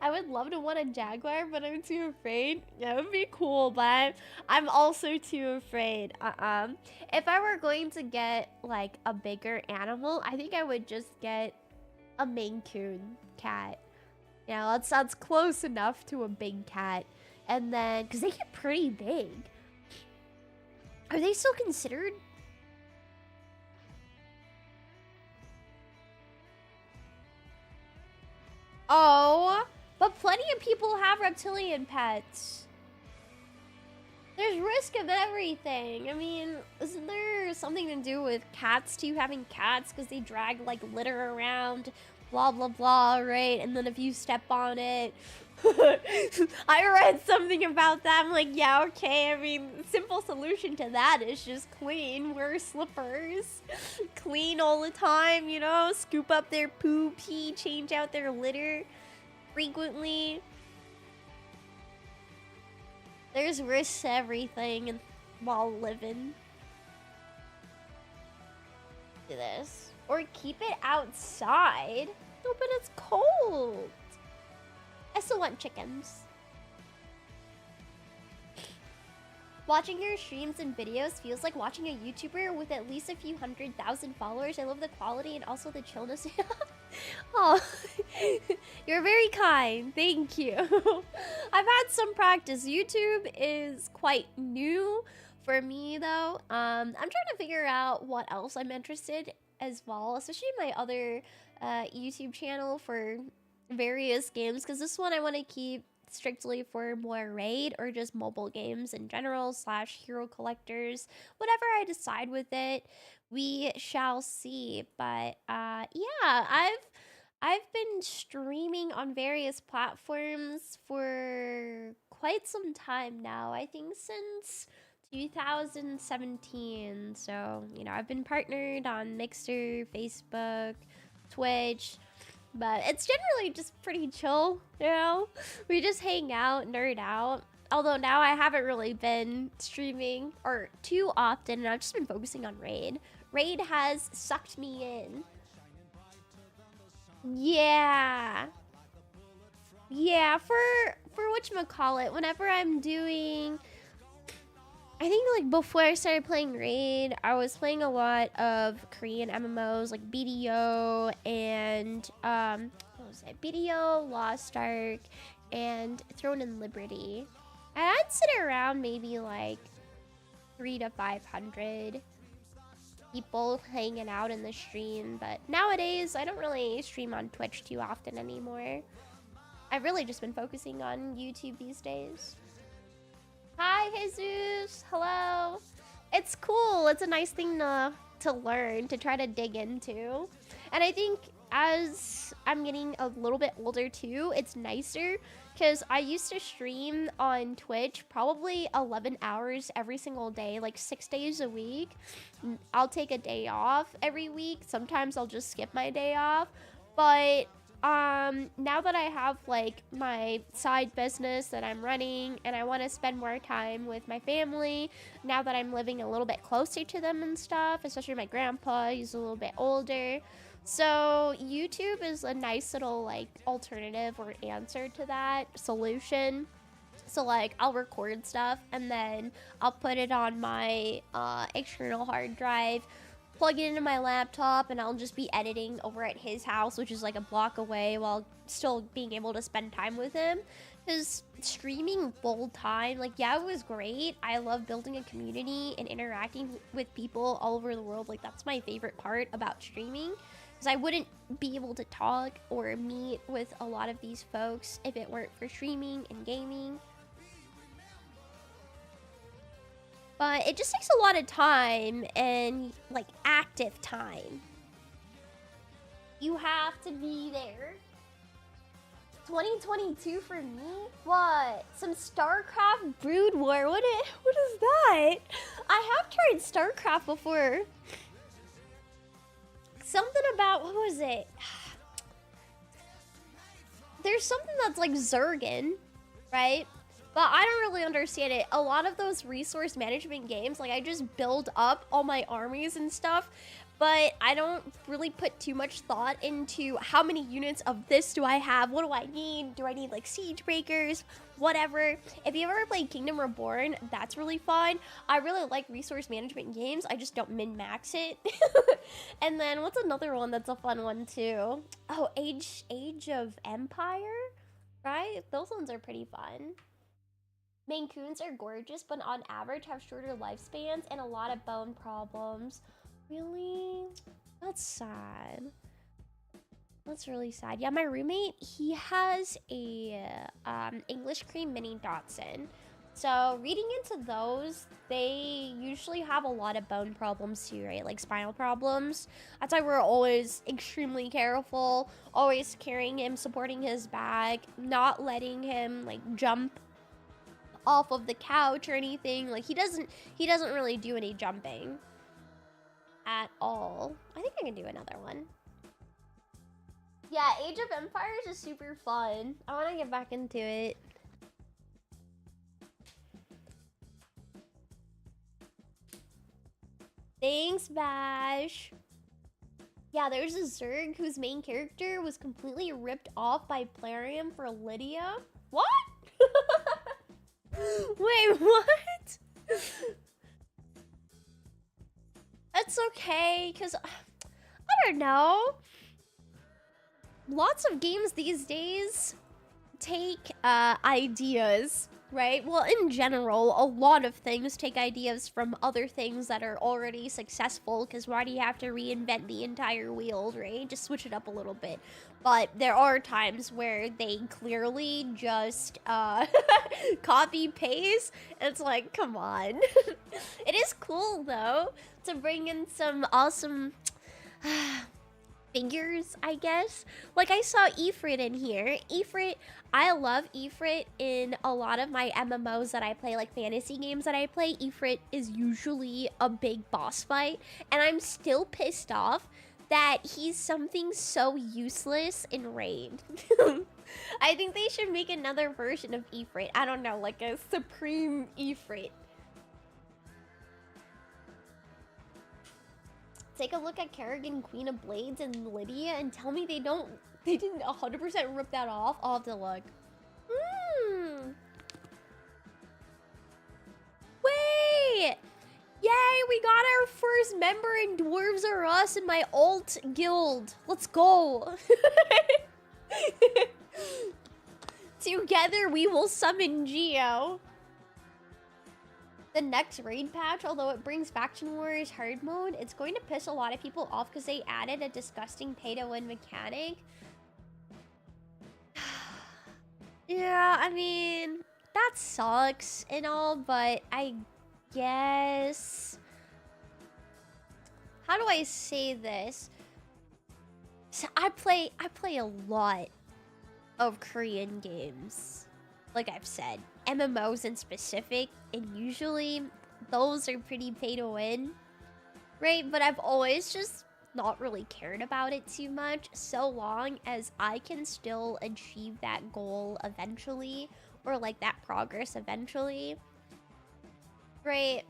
I would love to want a jaguar, but I'm too afraid. That would be cool, but I'm also too afraid. If I were going to get like a bigger animal, I think I would just get a Maine Coon cat. Yeah, that's close enough to a big cat. And then, because they get pretty big. Are they still considered? Oh, but plenty of people have reptilian pets. There's risk of everything. I mean, isn't there something to do with cats too, having cats because they drag like litter around, blah, blah, blah, right? And then if you step on it, I read something about that. I'm like, yeah, okay. I mean, simple solution to that is just clean. Wear slippers. Clean all the time, you know? Scoop up their poo, pee, change out their litter frequently. There's risks to everything while living. Do this. Or keep it outside. No, but it's cold. I still want chickens. Watching your streams and videos feels like watching a YouTuber with at least a few 100,000 followers. I love the quality and also the chillness. Oh, you're very kind. Thank you. I've had some practice. YouTube is quite new for me, though. I'm trying to figure out what else I'm interested as well, especially my other YouTube channel for various games, because this one I want to keep strictly for more raid or just mobile games in general / hero collectors. Whatever I decide with it, we shall see. But yeah, I've been streaming on various platforms for quite some time now. I think since 2017. So, you know, I've been partnered on Mixer, Facebook, Twitch. But it's generally just pretty chill, you know? We just hang out, nerd out. Although now I haven't really been streaming or too often, and I've just been focusing on Raid. Raid has sucked me in. Yeah. Yeah, for whatchamacallit, whenever I'm doing... I think like before I started playing Raid, I was playing a lot of Korean MMOs like BDO and what was it? BDO, Lost Ark, and Throne and Liberty. And I'd sit around maybe like 300 to 500 people hanging out in the stream. But nowadays, I don't really stream on Twitch too often anymore. I've really just been focusing on YouTube these days. Hi, Jesus. Hello. It's cool. It's a nice thing to to learn, to try to dig into. And I think as I'm getting a little bit older too, it's nicer because I used to stream on Twitch probably 11 hours every single day, like 6 days a week. I'll take a day off every week. Sometimes I'll just skip my day off. But now that I have like my side business that I'm running and I want to spend more time with my family, now that I'm living a little bit closer to them and stuff, especially my grandpa, he's a little bit older. So YouTube is a nice little like alternative or answer to that solution. So like I'll record stuff and then I'll put it on my external hard drive, plug it into my laptop, and I'll just be editing over at his house, which is like a block away, while still being able to spend time with him. Because streaming full time, like, yeah, it was great. I love building a community and interacting with people all over the world. Like, that's my favorite part about streaming, because I wouldn't be able to talk or meet with a lot of these folks if it weren't for streaming and gaming. But it just takes a lot of time and, like, active time. You have to be there. 2022 for me? What? Some StarCraft Brood War? What is that? I have tried StarCraft before. Something about, what was it? There's something that's like Zergan, right? But I don't really understand it. A lot of those resource management games, like I just build up all my armies and stuff, but I don't really put too much thought into how many units of this do I have? What do I need? Do I need like siege breakers? Whatever. If you ever played Kingdom Reborn, that's really fun. I really like resource management games. I just don't min-max it. And then what's another one that's a fun one too? Oh, Age of Empire, right? Those ones are pretty fun. Maine Coons are gorgeous, but on average have shorter lifespans and a lot of bone problems. Really? That's sad. That's really sad. Yeah, my roommate, he has a English cream mini Dachshund. So reading into those, they usually have a lot of bone problems too, right? Like spinal problems. That's why we're always extremely careful, always carrying him, supporting his bag, not letting him like jump off of the couch or anything. Like he doesn't really do any jumping at all. I think I can do another one. Yeah, Age of Empires is super fun. I want to get back into it. Thanks, Bash. Yeah, there's a Zerg whose main character was completely ripped off by Plarium for Lydia. What? Wait, what? That's okay, because I don't know. Lots of games these days take ideas, right? Well, in general, a lot of things take ideas from other things that are already successful, because why do you have to reinvent the entire wheel, right? Just switch it up a little bit. But there are times where they clearly just copy paste. It's like, come on. It is cool though to bring in some awesome figures, I guess. Like I saw Ifrit in here. Ifrit, I love Ifrit in a lot of my MMOs that I play, like fantasy games that I play. Ifrit is usually a big boss fight, and I'm still pissed off that he's something so useless in Raid. I think they should make another version of Ifrit. I don't know, like a Supreme Ifrit. Take a look at Kerrigan, Queen of Blades, and Lydia, and tell me they didn't 100% rip that off. I'll have to look. Wait! Yay, we got our first member in Dwarves Are Us in my alt guild. Let's go. Together we will summon Geo. The next raid patch, although it brings Faction Wars hard mode, it's going to piss a lot of people off because they added a disgusting pay-to-win mechanic. Yeah, I mean, that sucks and all, but I guess... how do I say this? So I play a lot of Korean games. Like I've said, MMOs in specific, and usually those are pretty pay to win, right? But I've always just not really cared about it too much, so long as I can still achieve that goal eventually, or like that progress eventually, right?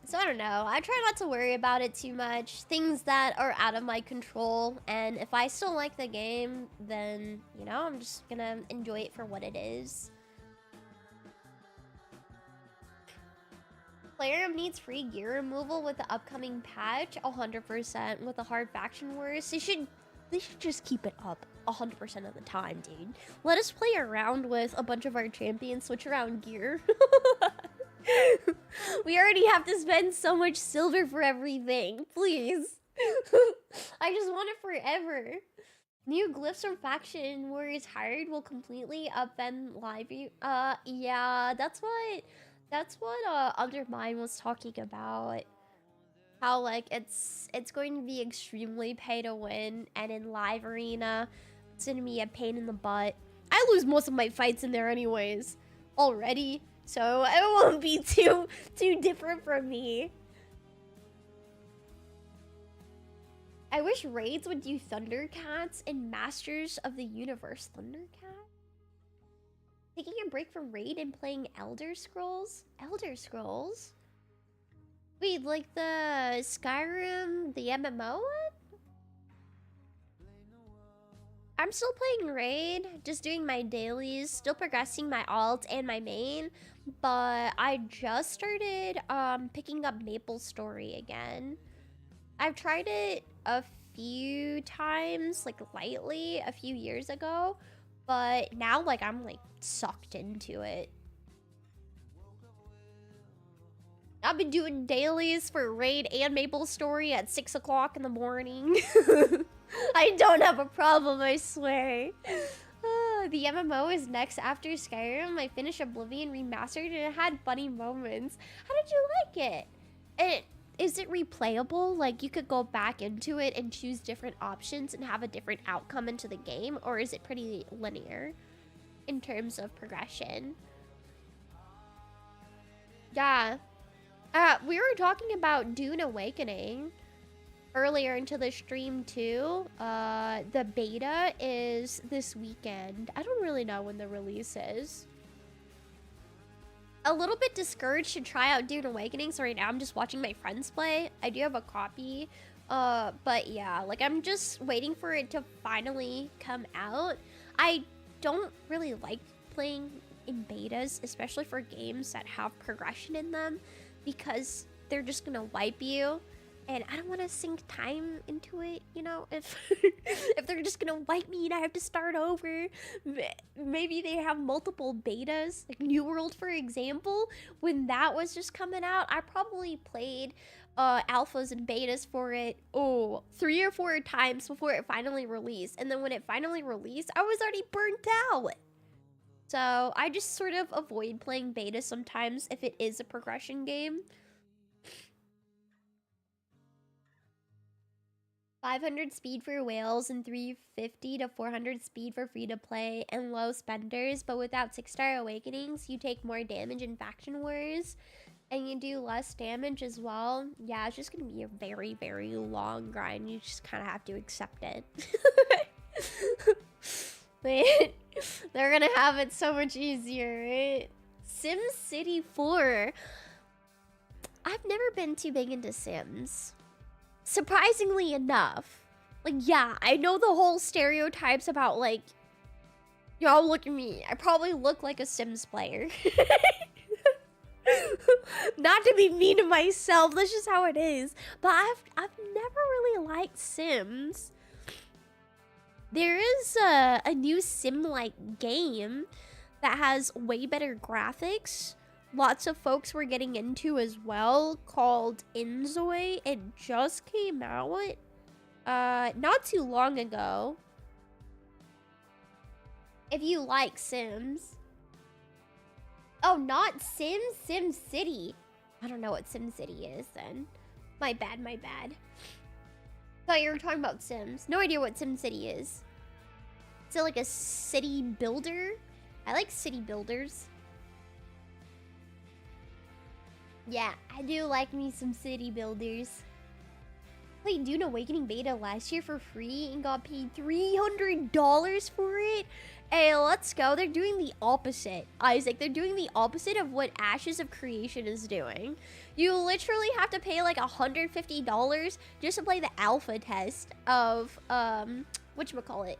So I don't know, I try not to worry about it too much, things that are out of my control, and if I still like the game, then, you know, I'm just gonna enjoy it for what it is. Plarium needs free gear removal with the upcoming patch, 100%. With the hard faction wars, they should just keep it up 100% of the time, dude. Let us play around with a bunch of our champions, switch around gear. We already have to spend so much silver for everything. Please. I just want it forever. New glyphs from faction wars hired will completely upend live view. Yeah, that's what Undermine was talking about. How like it's going to be extremely pay to win, and in live arena it's gonna be a pain in the butt. I lose most of my fights in there anyways already, so it won't be too different from me. I wish raids would do Thundercats and Masters of the Universe. Thundercat? Taking a break from raid and playing Elder Scrolls? Elder Scrolls? Wait, like the Skyrim, the MMO one? I'm still playing raid, just doing my dailies, still progressing my alt and my main, but I just started picking up MapleStory again. I've tried it a few times, like lightly, a few years ago, but now like I'm like sucked into it. I've been doing dailies for raid and MapleStory at 6 o'clock in the morning. I don't have a problem, I swear. The MMO is next after Skyrim. I finished Oblivion Remastered and it had funny moments. How did you like it? And is it replayable? Like you could go back into it and choose different options and have a different outcome into the game? Or is it pretty linear in terms of progression? Yeah. We were talking about Dune Awakening earlier into the stream too. The beta is this weekend. I don't really know when the release is. A little bit discouraged to try out Dune Awakening, so right now I'm just watching my friends play. I do have a copy, but yeah, like I'm just waiting for it to finally come out. I don't really like playing in betas, especially for games that have progression in them, because they're just gonna wipe you, and I don't want to sink time into it, you know, if they're just gonna wipe me and I have to start over. Maybe they have multiple betas, like New World for example. When that was just coming out, I probably played alphas and betas for it 3 or 4 times before it finally released, and then when it finally released I was already burnt out. So I just sort of avoid playing beta sometimes if it is a progression game. 500 speed for whales and 350 to 400 speed for free to play and low spenders, but without 6-star awakenings you take more damage in faction wars and you do less damage as well. Yeah, it's just gonna be a very, very long grind. You just kind of have to accept it. Wait, they're gonna have it so much easier, right? SimCity 4. I've never been too big into Sims. Surprisingly enough. Like, yeah, I know the whole stereotypes about, like, y'all look at me. I probably look like a Sims player. Not to be mean to myself, that's just how it is. But I've never really liked Sims. There is a new Sim-like game that has way better graphics. Lots of folks were getting into as well, called Inzoi. It just came out not too long ago. If you like Sims. Oh, not Sims? SimCity. I don't know what SimCity is then. My bad, my bad. Thought you were talking about Sims. No idea what SimCity is. Is it like a city builder? I like city builders. Yeah, I do like me some city builders. Played Dune Awakening beta last year for free and got paid $300 for it. Hey, let's go. They're doing the opposite, Isaac. They're doing the opposite of what Ashes of Creation is doing. You literally have to pay like $150 just to play the alpha test of, whatchamacallit,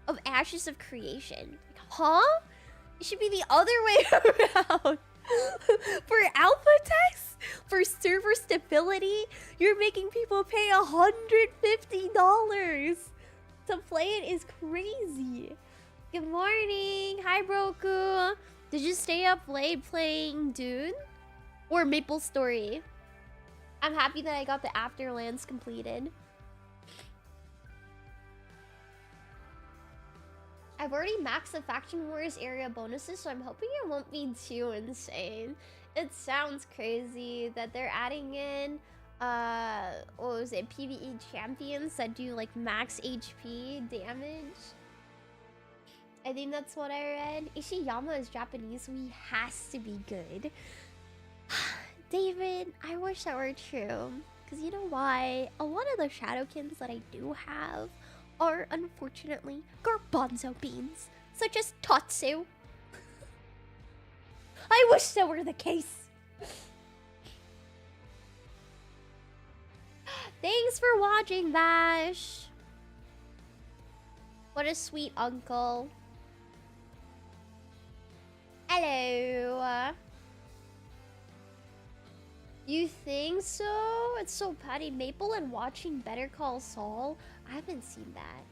of Ashes of Creation. Like, huh? It should be the other way around. For alpha tests, for server stability, you're making people pay $150 to play it is crazy. Good morning. Hi, Broku. Did you stay up late playing Dune or Maple Story? I'm happy that I got the Afterlands completed. I've already maxed the Faction Wars area bonuses, so I'm hoping it won't be too insane. It sounds crazy that they're adding in, what was it, PvE champions that do like max HP damage. I think that's what I read. Ishiyama is Japanese, so he has to be good. David, I wish that were true. Because you know why? A lot of the Shadowkins that I do have are unfortunately garbanzo beans, such as Tatsu. I wish that were the case. Thanks for watching, Vash. What a sweet uncle. Hello. You think so? It's so Patty Maple and watching Better Call Saul. I haven't seen that.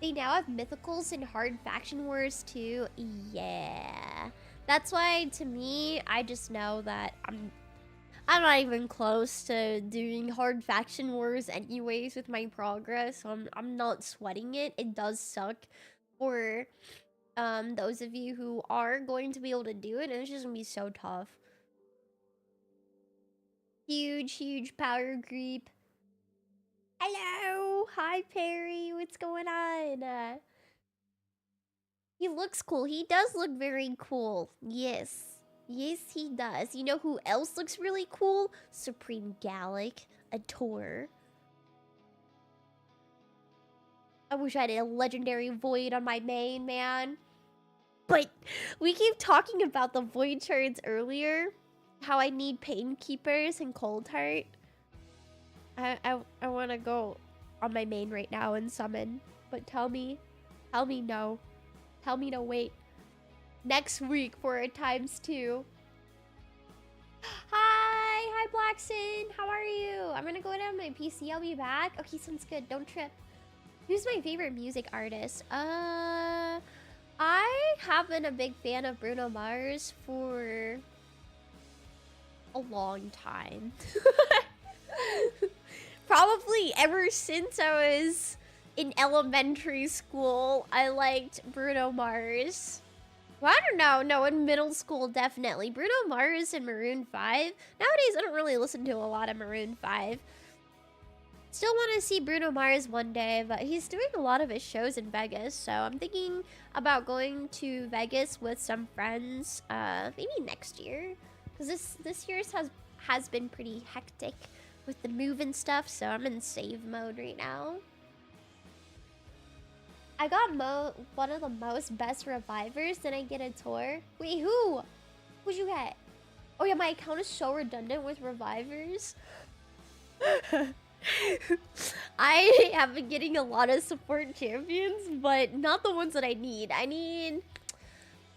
They now have mythicals and hard faction wars too. Yeah. That's why, to me, I just know that I'm not even close to doing hard faction wars anyways with my progress. So I'm not sweating it. It does suck for those of you who are going to be able to do it, and it's just gonna be so tough. Huge power creep. Hello, hi Perry, what's going on? He looks cool. He does look very cool. Yes, he does. You know who else looks really cool? Supreme Gallic, a tour. I wish I had a legendary void on my main, man. But we keep talking about the void shards earlier. How I need Pain Keepers and Cold Heart. I want to go on my main right now and summon. But tell me no. Tell me to wait next week for a ×2. Hi Blackson. How are you? I'm gonna go down my PC. I'll be back. Okay, sounds good. Don't trip. Who's my favorite music artist? I have been a big fan of Bruno Mars for a long time. Probably ever since I was in elementary school, I liked Bruno Mars. Well, I don't know. No, in middle school, definitely. Bruno Mars and Maroon 5. Nowadays, I don't really listen to a lot of Maroon 5. Still want to see Bruno Mars one day, but he's doing a lot of his shows in Vegas, so I'm thinking about going to Vegas with some friends, maybe next year, because this year's has been pretty hectic with the move and stuff, so I'm in save mode right now. I got one of the most best revivers, then I get a tour. Wait, who? Who'd you get? Oh yeah, my account is so redundant with revivers. I have been getting a lot of support champions, but not the ones that I need. I need...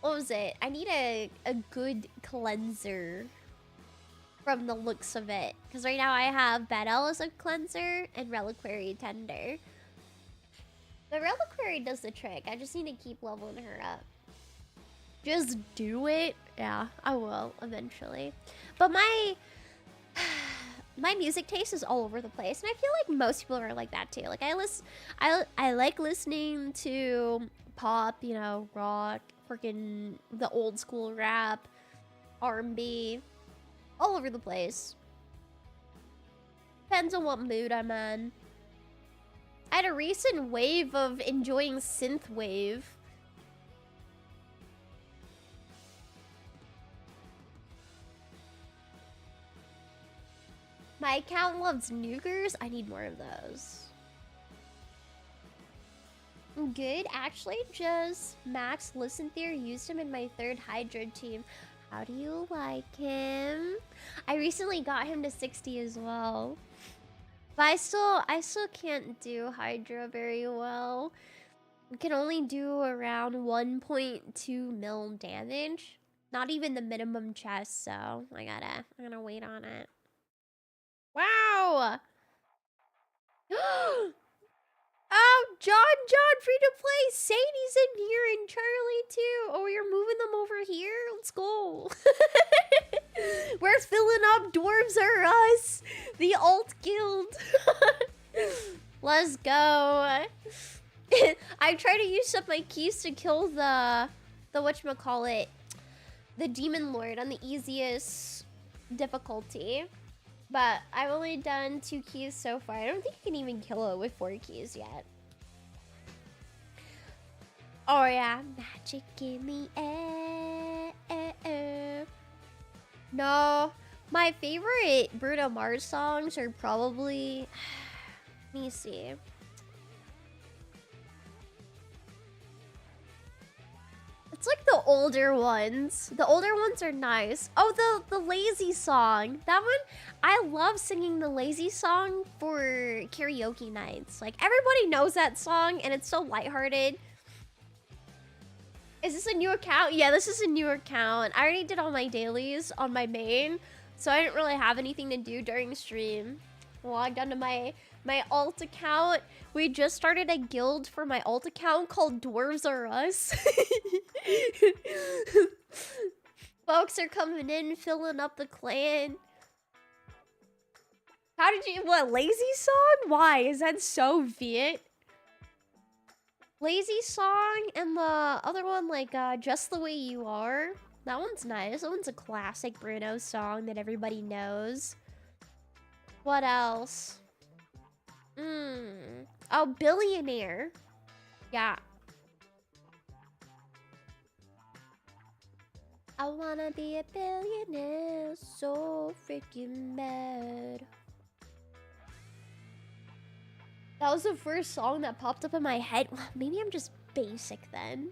What was it? I need a good cleanser from the looks of it. Because right now I have Battle as a cleanser and Reliquary Tender. The Reliquary does the trick. I just need to keep leveling her up. Just do it. Yeah, I will eventually. But my music taste is all over the place, and I feel like most people are like that too. Like I like listening to pop, you know, rock, freaking the old school rap, R&B. All over the place. Depends on what mood I'm in. I had a recent wave of enjoying synthwave. My account loves nukers. I need more of those. Good, actually, just Max Listenthier used him in my 3rd Hydra team. How do you like him? I recently got him to 60 as well. But I still can't do Hydra very well. I can only do around 1.2 mil damage. Not even the minimum chest, so I'm gonna wait on it. Wow! Oh, John, free to play. Sadie's in here and Charlie too. Oh, you're moving them over here? Let's go. We're filling up Dwarves Are Us, the alt guild. Let's go. I try to use up my keys to kill the whatchamacallit, the Demon Lord on the easiest difficulty. But I've only done 2 keys so far. I don't think you can even kill it with 4 keys yet. Oh yeah, magic in the air. No, my favorite Bruno Mars songs are probably... Let me see. It's like the older ones. The older ones are nice. Oh, the Lazy song. That one, I love singing the Lazy song for karaoke nights. Like, everybody knows that song, and it's so lighthearted. Is this a new account? Yeah, this is a new account. I already did all my dailies on my main, so I didn't really have anything to do during stream. Logged onto my alt account. We just started a guild for my alt account called Dwarves Are Us. Folks are coming in, filling up the clan. How did you... What, Lazy song? Why? Is that so Viet? Lazy song and the other one, like, Just the Way You Are. That one's nice. That one's a classic Bruno song that everybody knows. What else? Oh, Billionaire. Yeah. I wanna be a billionaire so freaking bad. That was the first song that popped up in my head. Maybe I'm just basic then.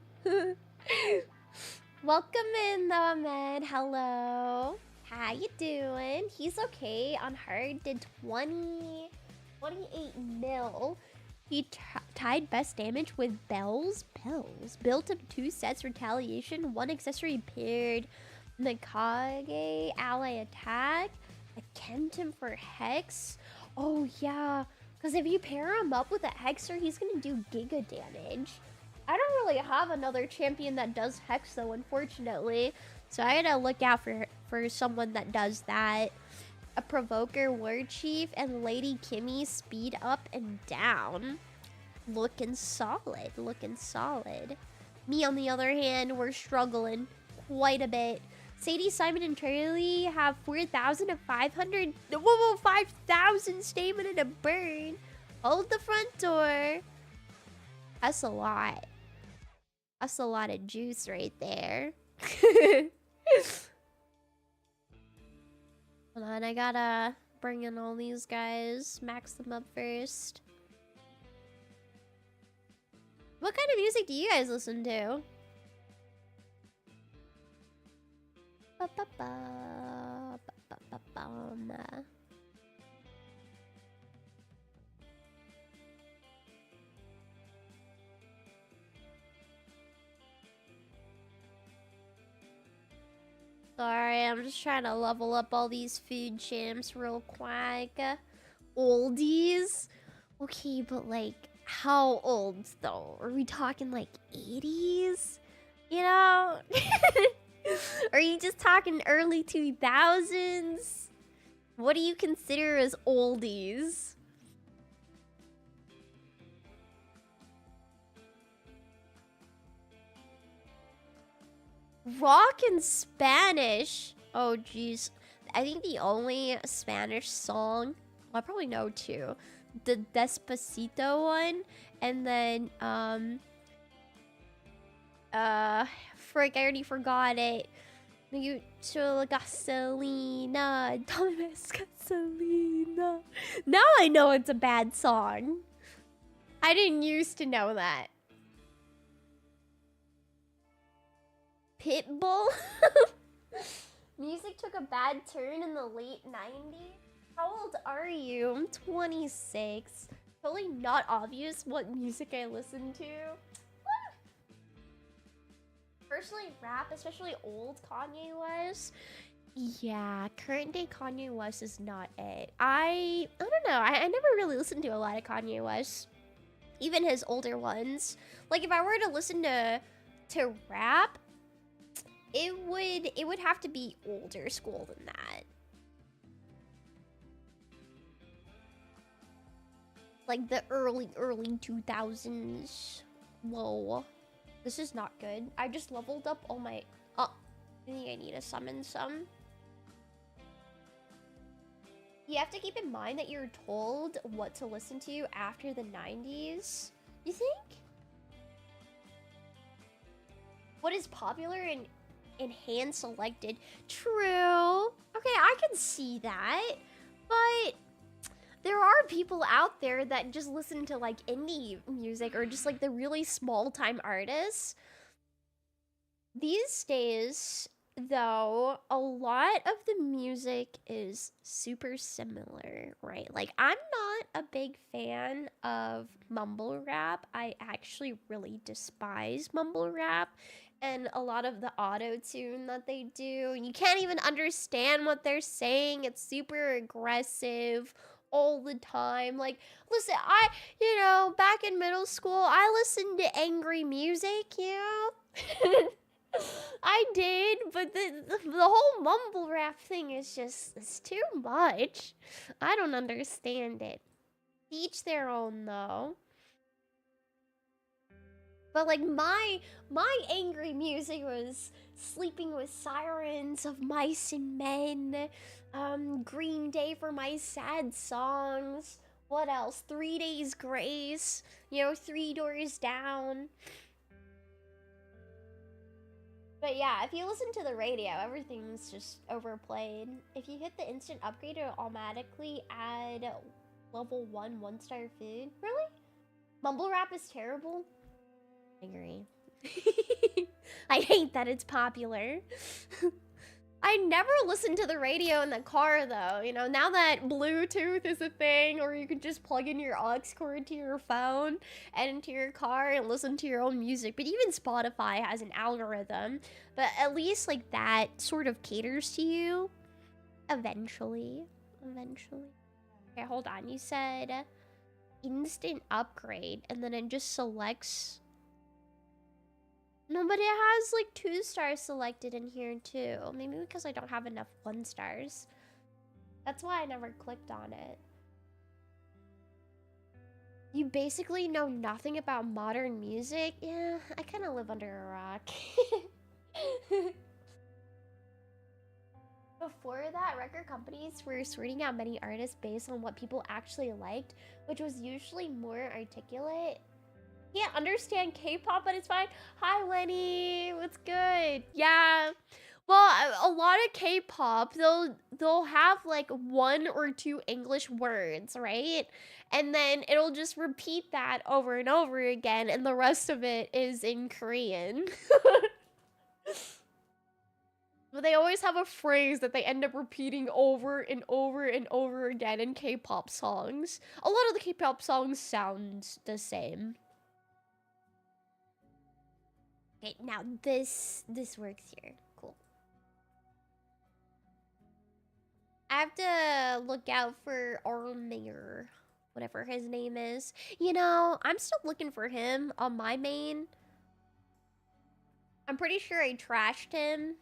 Welcome in, though, Ahmed. Hello. How you doing? He's okay. On hard, did 28 mil. He tied best damage with Bells. Built up 2 sets retaliation, 1 accessory paired. Nakage ally attack. I kent him for Hex. Oh, yeah. Because if you pair him up with a Hexer, he's going to do Giga damage. I don't really have another champion that does Hex, though, unfortunately. So I gotta look out for someone that does that. A Provoker, War Chief, and Lady Kimmy speed up and down. Looking solid, looking solid. Me, on the other hand, we're struggling quite a bit. Sadie, Simon, and Charlie have 4,000 to 500... Whoa, 5,000 stamina to burn. Hold the front door. That's a lot. That's a lot of juice right there. Hold on, I gotta bring in all these guys. Max them up first. What kind of music do you guys listen to? Sorry, I'm just trying to level up all these food champs real quick. Oldies? Okay, but like, how old though? Are we talking like 80s? You know? Are you just talking early 2000s? What do you consider as oldies? Rock in Spanish. Oh, jeez. I think the only Spanish song, well, I probably know two. The Despacito one, and then, frick, I already forgot it. Mucho gasolina, dame gasolina. Now I know it's a bad song. I didn't used to know that. Pitbull? Music took a bad turn in the late 90s. How old are you? I'm 26. Totally not obvious what music I listen to. Personally, rap, especially old Kanye West. Yeah, current day Kanye West is not it. I don't know. I never really listened to a lot of Kanye West. Even his older ones. Like, if I were to listen to rap, it would have to be older school than that. Like the early 2000s. Whoa. This is not good. I just leveled up all my... Oh, I think I need to summon some. You have to keep in mind that you're told what to listen to after the 90s. You think? What is popular and hand selected? True. Okay, I can see that. But there are people out there that just listen to like indie music or just like the really small time artists. These days, though, a lot of the music is super similar, right? Like, I'm not a big fan of mumble rap. I actually really despise mumble rap and a lot of the auto-tune that they do. You can't even understand what they're saying. It's super aggressive all the time. Like, listen, back in middle school, I listened to angry music, I did, but the whole mumble rap thing is just, it's too much. I don't understand it. Each their own, though. But like my angry music was Sleeping with Sirens of Mice and Men, Green Day for my sad songs. What else? 3 Days Grace, 3 Doors Down. But yeah, if you listen to the radio, everything's just overplayed. If you hit the instant upgrade, it'll automatically add level 1 1-star food. Really? Mumble rap is terrible? I agree. I hate that it's popular. I never listened to the radio in the car, though. Now that Bluetooth is a thing, or you can just plug in your aux cord to your phone and into your car and listen to your own music. But even Spotify has an algorithm. But at least, like, that sort of caters to you. Eventually. Okay, hold on. You said instant upgrade, and then it just selects... No, but it has like 2 stars selected in here too. Maybe because I don't have enough 1 stars. That's why I never clicked on it. You basically know nothing about modern music? Yeah, I kind of live under a rock. Before that, record companies were sorting out many artists based on what people actually liked, which was usually more articulate. Can't understand K-pop, but it's fine. Hi, Lenny. What's good? Yeah. Well, a lot of K-pop, they'll have like 1 or 2 English words, right? And then it'll just repeat that over and over again, and the rest of it is in Korean. But they always have a phrase that they end up repeating over and over and over again in K-pop songs. A lot of the K-pop songs sound the same. Okay, now this works here. Cool. I have to look out for Armir, whatever his name is. I'm still looking for him on my main. I'm pretty sure I trashed him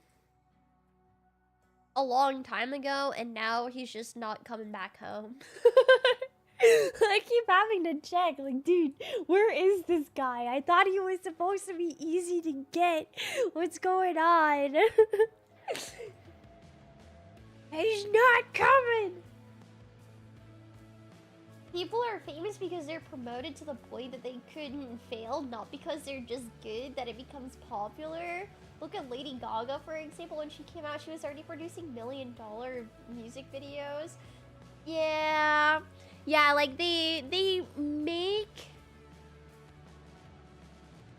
a long time ago, and now he's just not coming back home. I keep having to check, like, dude, where is this guy? I thought he was supposed to be easy to get. What's going on? He's not coming! People are famous because they're promoted to the point that they couldn't fail, not because they're just good that it becomes popular. Look at Lady Gaga, for example. When she came out, she was already producing $1 million music videos. Yeah. Yeah, like they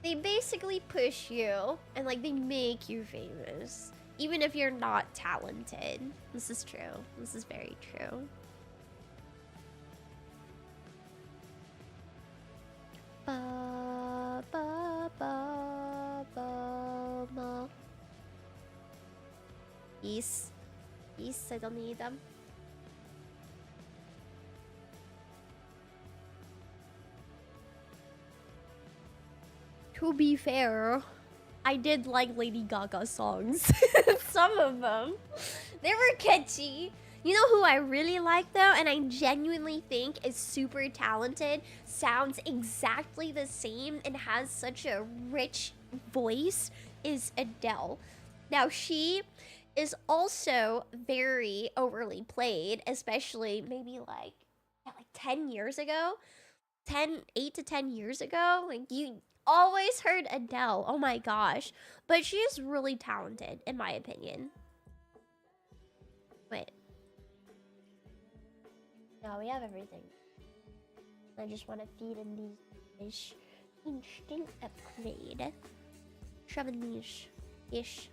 basically push you and like they make you famous. Even if you're not talented. This is true. This is very true. Ba, ba, ba, ba, ma. Peace. Peace, I don't need them. To be fair, I did like Lady Gaga songs. Some of them. They were catchy. You know who I really like though, and I genuinely think is super talented, sounds exactly the same, and has such a rich voice, is Adele. Now she is also very overly played, especially maybe like 10 years ago. 8 to 10 years ago. Like you always heard Adele. Oh my gosh. But she is really talented, in my opinion. Wait. No, we have everything. I just want to feed in these fish. Instinct upgrade. Shoving these fish.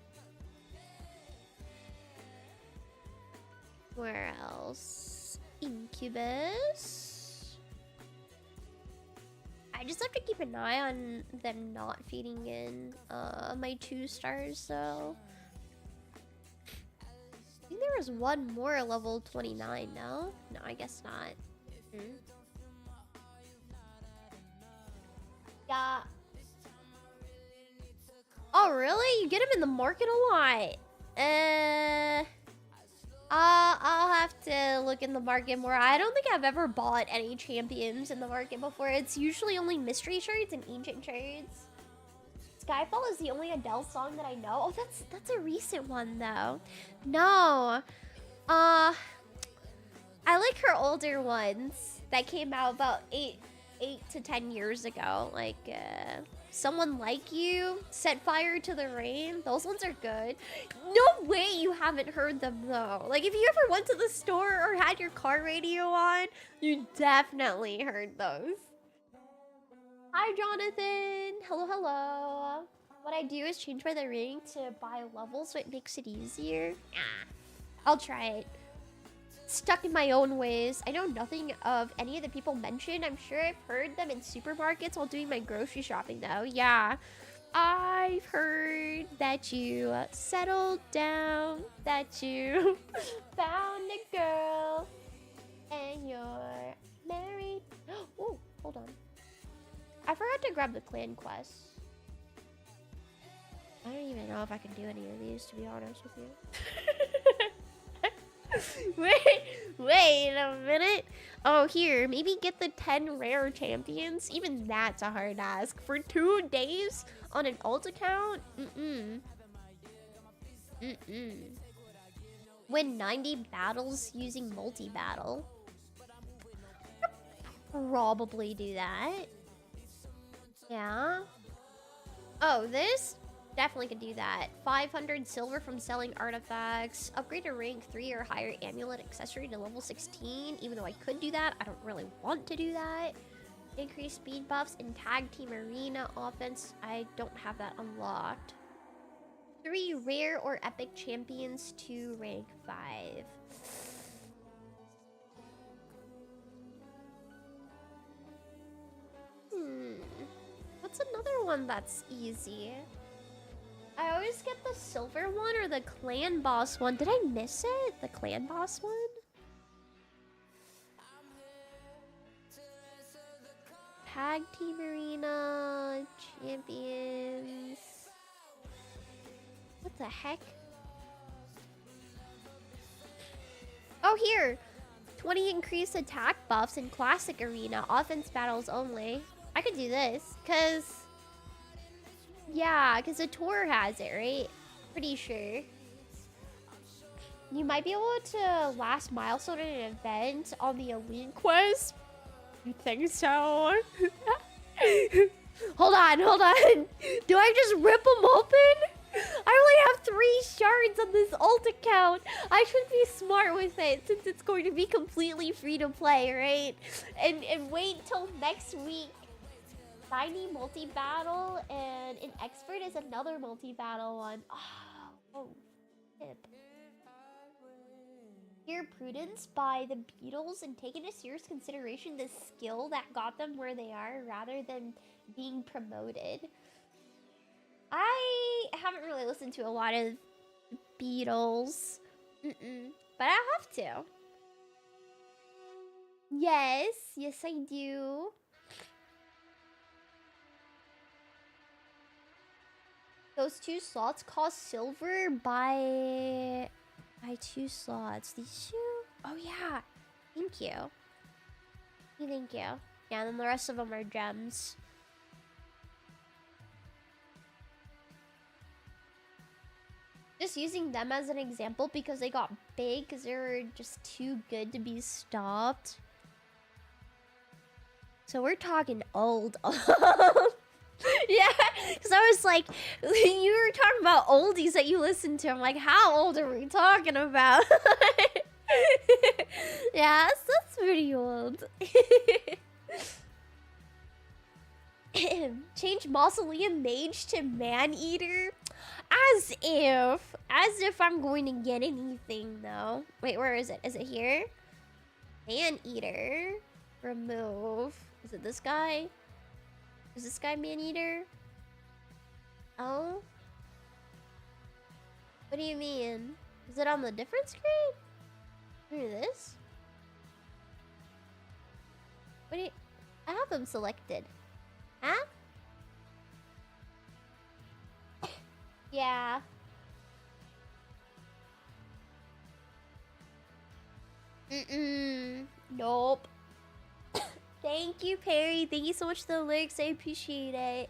Where else? Incubus. I just have to keep an eye on them not feeding in my 2 stars, so. I think there was one more level 29, no? No, I guess not. Yeah. Oh, really? You get them in the market a lot. I'll have to look in the market more. I don't think I've ever bought any champions in the market before. It's usually only mystery shards and ancient shards. Skyfall is the only Adele song that I know. Oh, that's a recent one though. No. I like her older ones that came out about 8 to 10 years ago. Like Someone Like You, Set Fire to the Rain. Those ones are good. No way you haven't heard them though. Like if you ever went to the store or had your car radio on, you definitely heard those. Hi, Jonathan. Hello, hello. What I do is change by the ring to buy levels so it makes it easier. I'll try it. Stuck in my own ways. I know nothing of any of the people mentioned. I'm sure I've heard them in supermarkets while doing my grocery shopping though. Yeah. I've heard that you settled down, that you found a girl, and you're married. Oh, hold on. I forgot to grab the clan quests. I don't even know if I can do any of these, to be honest with you. Wait a minute. Oh, here, maybe get the 10 rare champions. Even that's a hard ask. For 2 days on an alt account? Win 90 battles using multi-battle. Probably do that. Yeah. Oh, this? Definitely could do that. 500 silver from selling artifacts. Upgrade a rank 3 or higher amulet accessory to level 16. Even though I could do that, I don't really want to do that. Increase speed buffs in tag team arena offense. I don't have that unlocked. 3 rare or epic champions to rank 5. What's another one that's easy? I always get the silver one or the clan boss one. Did I miss it? The clan boss one? Tag team arena, champions. What the heck? Oh, here. 20 increased attack buffs in classic arena, offense battles only. I could do this, cause... Yeah, because the tour has it, right? Pretty sure. You might be able to last milestone in an event on the elite quest. You think so? Hold on, hold on. Do I just rip them open? I only have 3 shards on this alt account. I should be smart with it since it's going to be completely free to play, right? And wait till next week. Tiny multi-battle and an expert is another multi-battle one. Oh, tip. Hear Prudence by the Beatles and take into serious consideration the skill that got them where they are rather than being promoted. I haven't really listened to a lot of Beatles, but I have to. Yes, yes I do. Those 2 slots cost silver by 2 slots. These 2? Oh yeah. Thank you. Thank you. Yeah, and then the rest of them are gems. Just using them as an example because they got big because they were just too good to be stopped. So we're talking old. Yeah, because I was like, you were talking about oldies that you listened to. I'm like, how old are we talking about? Yeah, that's pretty old. Change Mausoleum Mage to Man-Eater? As if I'm going to get anything, though. Wait, where is it? Is it here? Man-Eater. Remove. Is it this guy? Is this guy Man-Eater? Oh? What do you mean? Is it on the different screen? Look at this. What do you... I have them selected. Huh? Yeah. Nope. Thank you, Perry. Thank you so much for the lyrics. I appreciate it.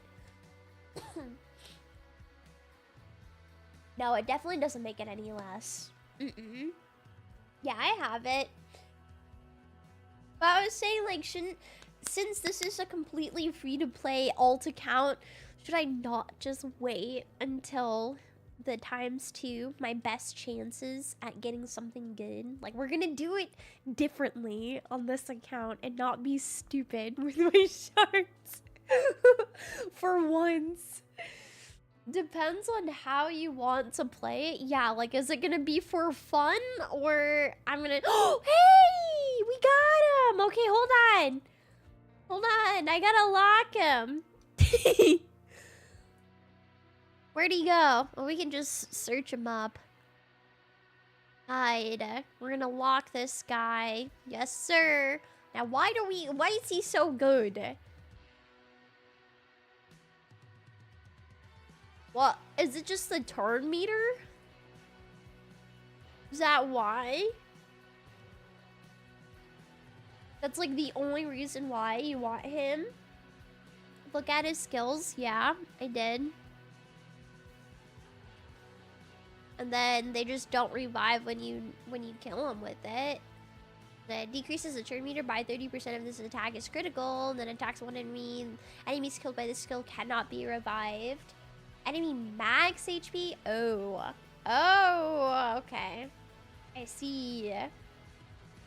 No, it definitely doesn't make it any less. Yeah, I have it. But I was saying, like, since this is a completely free-to-play alt account, should I not just wait until the ×2 my best chances at getting something good? Like, we're gonna do it differently on this account and not be stupid with my shards. For once. Depends on how you want to play it. Yeah, like, is it gonna be for fun or I'm gonna... Oh, hey! We got him! Okay, hold on. Hold on, I gotta lock him. Where'd he go? Well, we can just search him up. Hide. We're gonna lock this guy. Yes, sir. Now, why is he so good? What? Is it just the turn meter? Is that why? That's like the only reason why you want him? Look at his skills. Yeah, I did. And then they just don't revive when you kill them with it. That decreases the turn meter by 30% if this attack is critical. And then attacks one enemy. Enemies killed by this skill cannot be revived. Enemy max HP? Oh. Oh, okay. I see.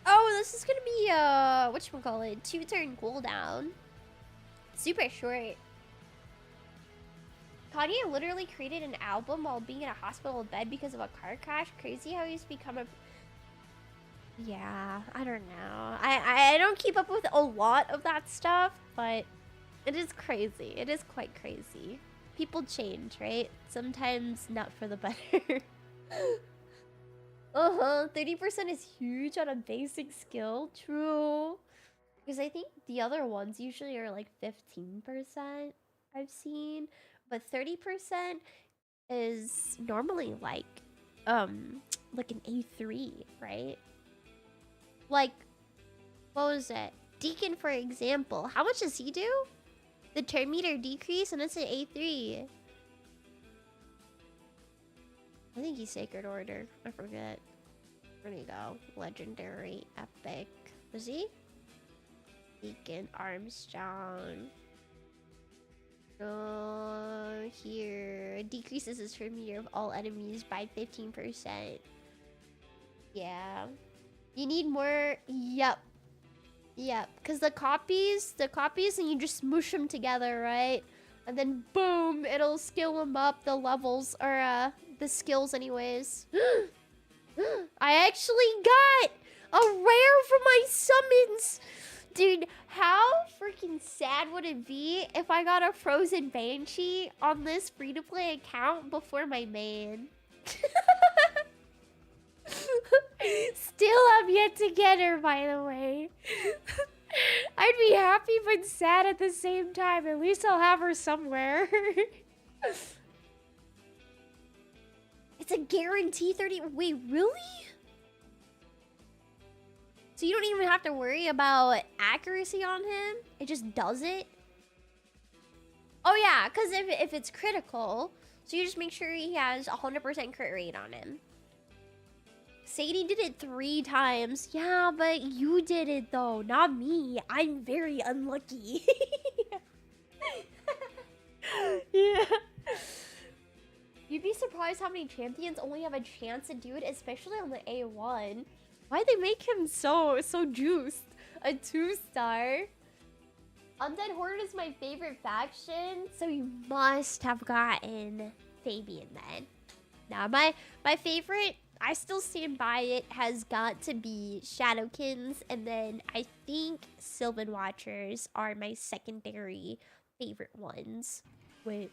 Oh, this is gonna be whatchamacallit, 2-turn cooldown. Super short. Kanye literally created an album while being in a hospital bed because of a car crash. Crazy how he's become a... Yeah, I don't know. I don't keep up with a lot of that stuff, but it is crazy. It is quite crazy. People change, right? Sometimes not for the better. 30% is huge on a basic skill. True. Because I think the other ones usually are like 15%, I've seen. But 30% is normally like an A3, right? Like, what was it? Deacon, for example. How much does he do? The turn meter decrease, and it's an A3. I think he's Sacred Order. I forget. Where'd he go? Legendary, epic. Was he? Deacon, Armstrong. Here. Decreases the turn meter of all enemies by 15%. Yeah. You need more. Yep. Yep. Because the copies, and you just smoosh them together, right? And then boom, it'll skill them up, the levels, or the skills anyways. I actually got a rare for my summons! Dude, how freaking sad would it be if I got a frozen banshee on this free-to-play account before my main? Still have yet to get her, by the way. I'd be happy but sad at the same time. At least I'll have her somewhere. It's a guarantee 30. Wait, really? So you don't even have to worry about accuracy on him? It just does it? Oh yeah, because if it's critical, so you just make sure he has 100% crit rate on him. Sadie did it 3 times. Yeah, but you did it though, not me. I'm very unlucky. Yeah. You'd be surprised how many champions only have a chance to do it, especially on the A1. Why'd they make him so juiced? A 2-star? Undead Horde is my favorite faction, so you must have gotten Fabian then. Now, my favorite, I still stand by it, has got to be Shadowkins, and then I think Sylvan Watchers are my secondary favorite ones. Wait,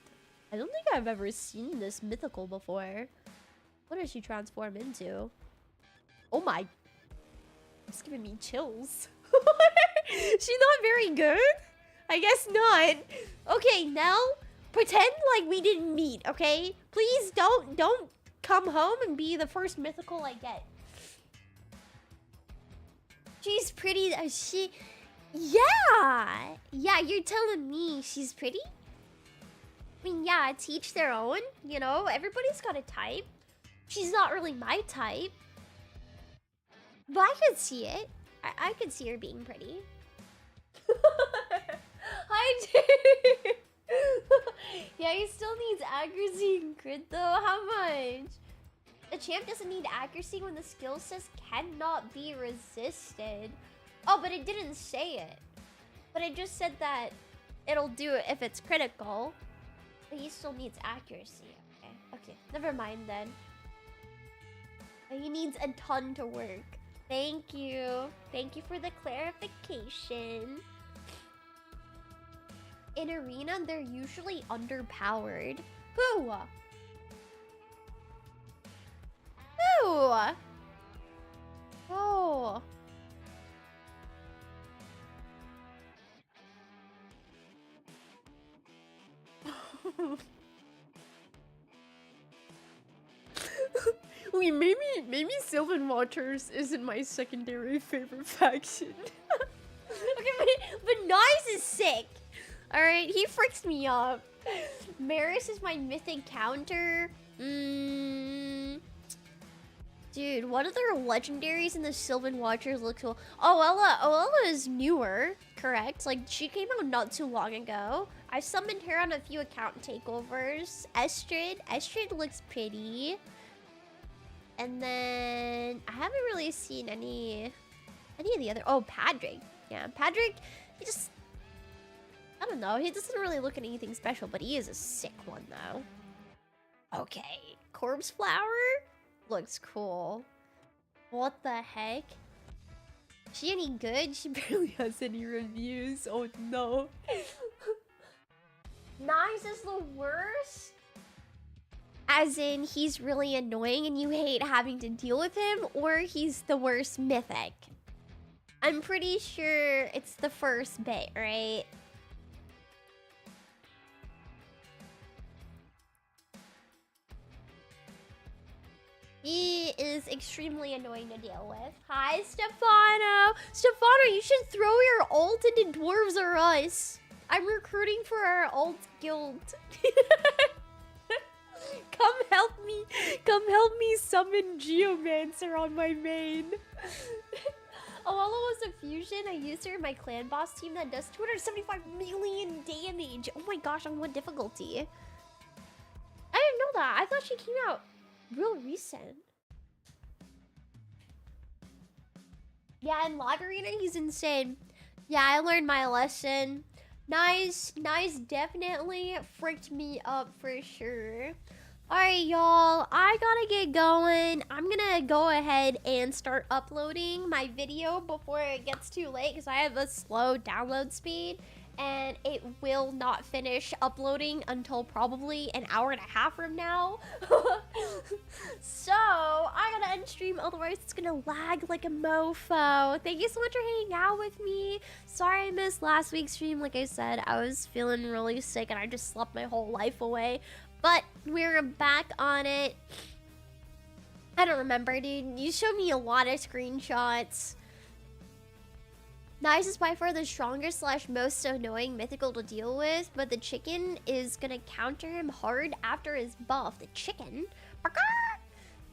I don't think I've ever seen this mythical before. What does she transform into? Oh my... It's giving me chills. She's not very good? I guess not. Okay, Nell, pretend like we didn't meet, okay? Please don't come home and be the first mythical I get. She's pretty. Yeah, you're telling me she's pretty? I mean, yeah, to each their own, you know? Everybody's got a type. She's not really my type. But I could see it. I could see her being pretty. Hi, dude. Yeah, he still needs accuracy and crit, though. How much? The champ doesn't need accuracy when the skill says cannot be resisted. Oh, but it didn't say it. But it just said that it'll do it if it's critical. But he still needs accuracy. Okay, never mind then. He needs a ton to work. Thank you. Thank you for the clarification. In Arena, they're usually underpowered. Who? Who? Oh. Wait, maybe Sylvan Watchers isn't my secondary favorite faction. Okay, but Nice is sick. Alright, he freaks me up. Maris is my mythic counter. Dude, what other legendaries in the Sylvan Watchers look cool? Oella is newer, correct? Like, she came out not too long ago. I summoned her on a few account takeovers. Estrid looks pretty. And then I haven't really seen any of the other. Oh, Padric. Yeah, Padric, he just, I don't know. He doesn't really look at anything special, but he is a sick one, though. Okay, Corpse Flower looks cool. What the heck? Is she any good? She barely has any reviews. Oh, no. Nice is the worst? As in, he's really annoying and you hate having to deal with him, or he's the worst mythic? I'm pretty sure it's the first bit, right? He is extremely annoying to deal with. Hi, Stefano! Stefano, you should throw your ult into Dwarves or Us. I'm recruiting for our ult guild. Come help me. Come help me summon Geomancer on my main. Awala was a fusion. I used her in my clan boss team that does 275 million damage. Oh my gosh, on what difficulty? I didn't know that. I thought she came out real recent. Yeah, in Live Arena, he's insane. Yeah, I learned my lesson. Nice definitely fricked me up for sure. Alright, y'all, I gotta get going. I'm gonna go ahead and start uploading my video before it gets too late because I have a slow download speed and it will not finish uploading until probably an hour and a half from now. So I gotta end stream, otherwise it's gonna lag like a mofo. Thank you so much for hanging out with me. Sorry I missed last week's stream. Like I said, I was feeling really sick and I just slept my whole life away. But we're back on it. I don't remember, dude. You showed me a lot of screenshots. Nice is by far the strongest / most annoying mythical to deal with, but the chicken is gonna counter him hard after his buff. The chicken?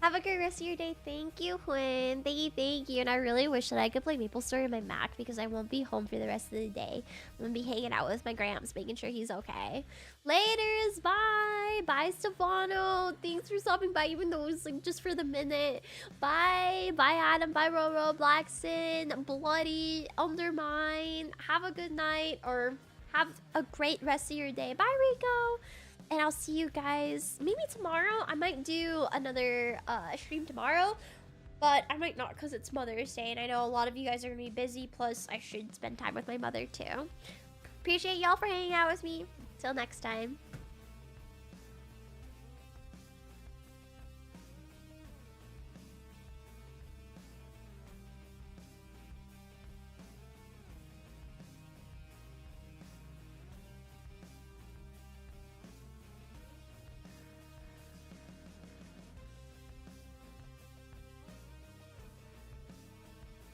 Have a good rest of your day. Thank you, Quinn. Thank you. And I really wish that I could play MapleStory on my Mac because I won't be home for the rest of the day. I'm gonna be hanging out with my Gramps, making sure he's okay. Laters, bye. Bye, Stefano. Thanks for stopping by, even though it was like just for the minute. Bye. Bye, Adam. Bye, Roro, Blackson, Bloody, Undermine. Have a good night or have a great rest of your day. Bye, Rico. And I'll see you guys maybe tomorrow. I might do another stream tomorrow, but I might not because it's Mother's Day. And I know a lot of you guys are going to be busy. Plus, I should spend time with my mother too. Appreciate y'all for hanging out with me. Till next time.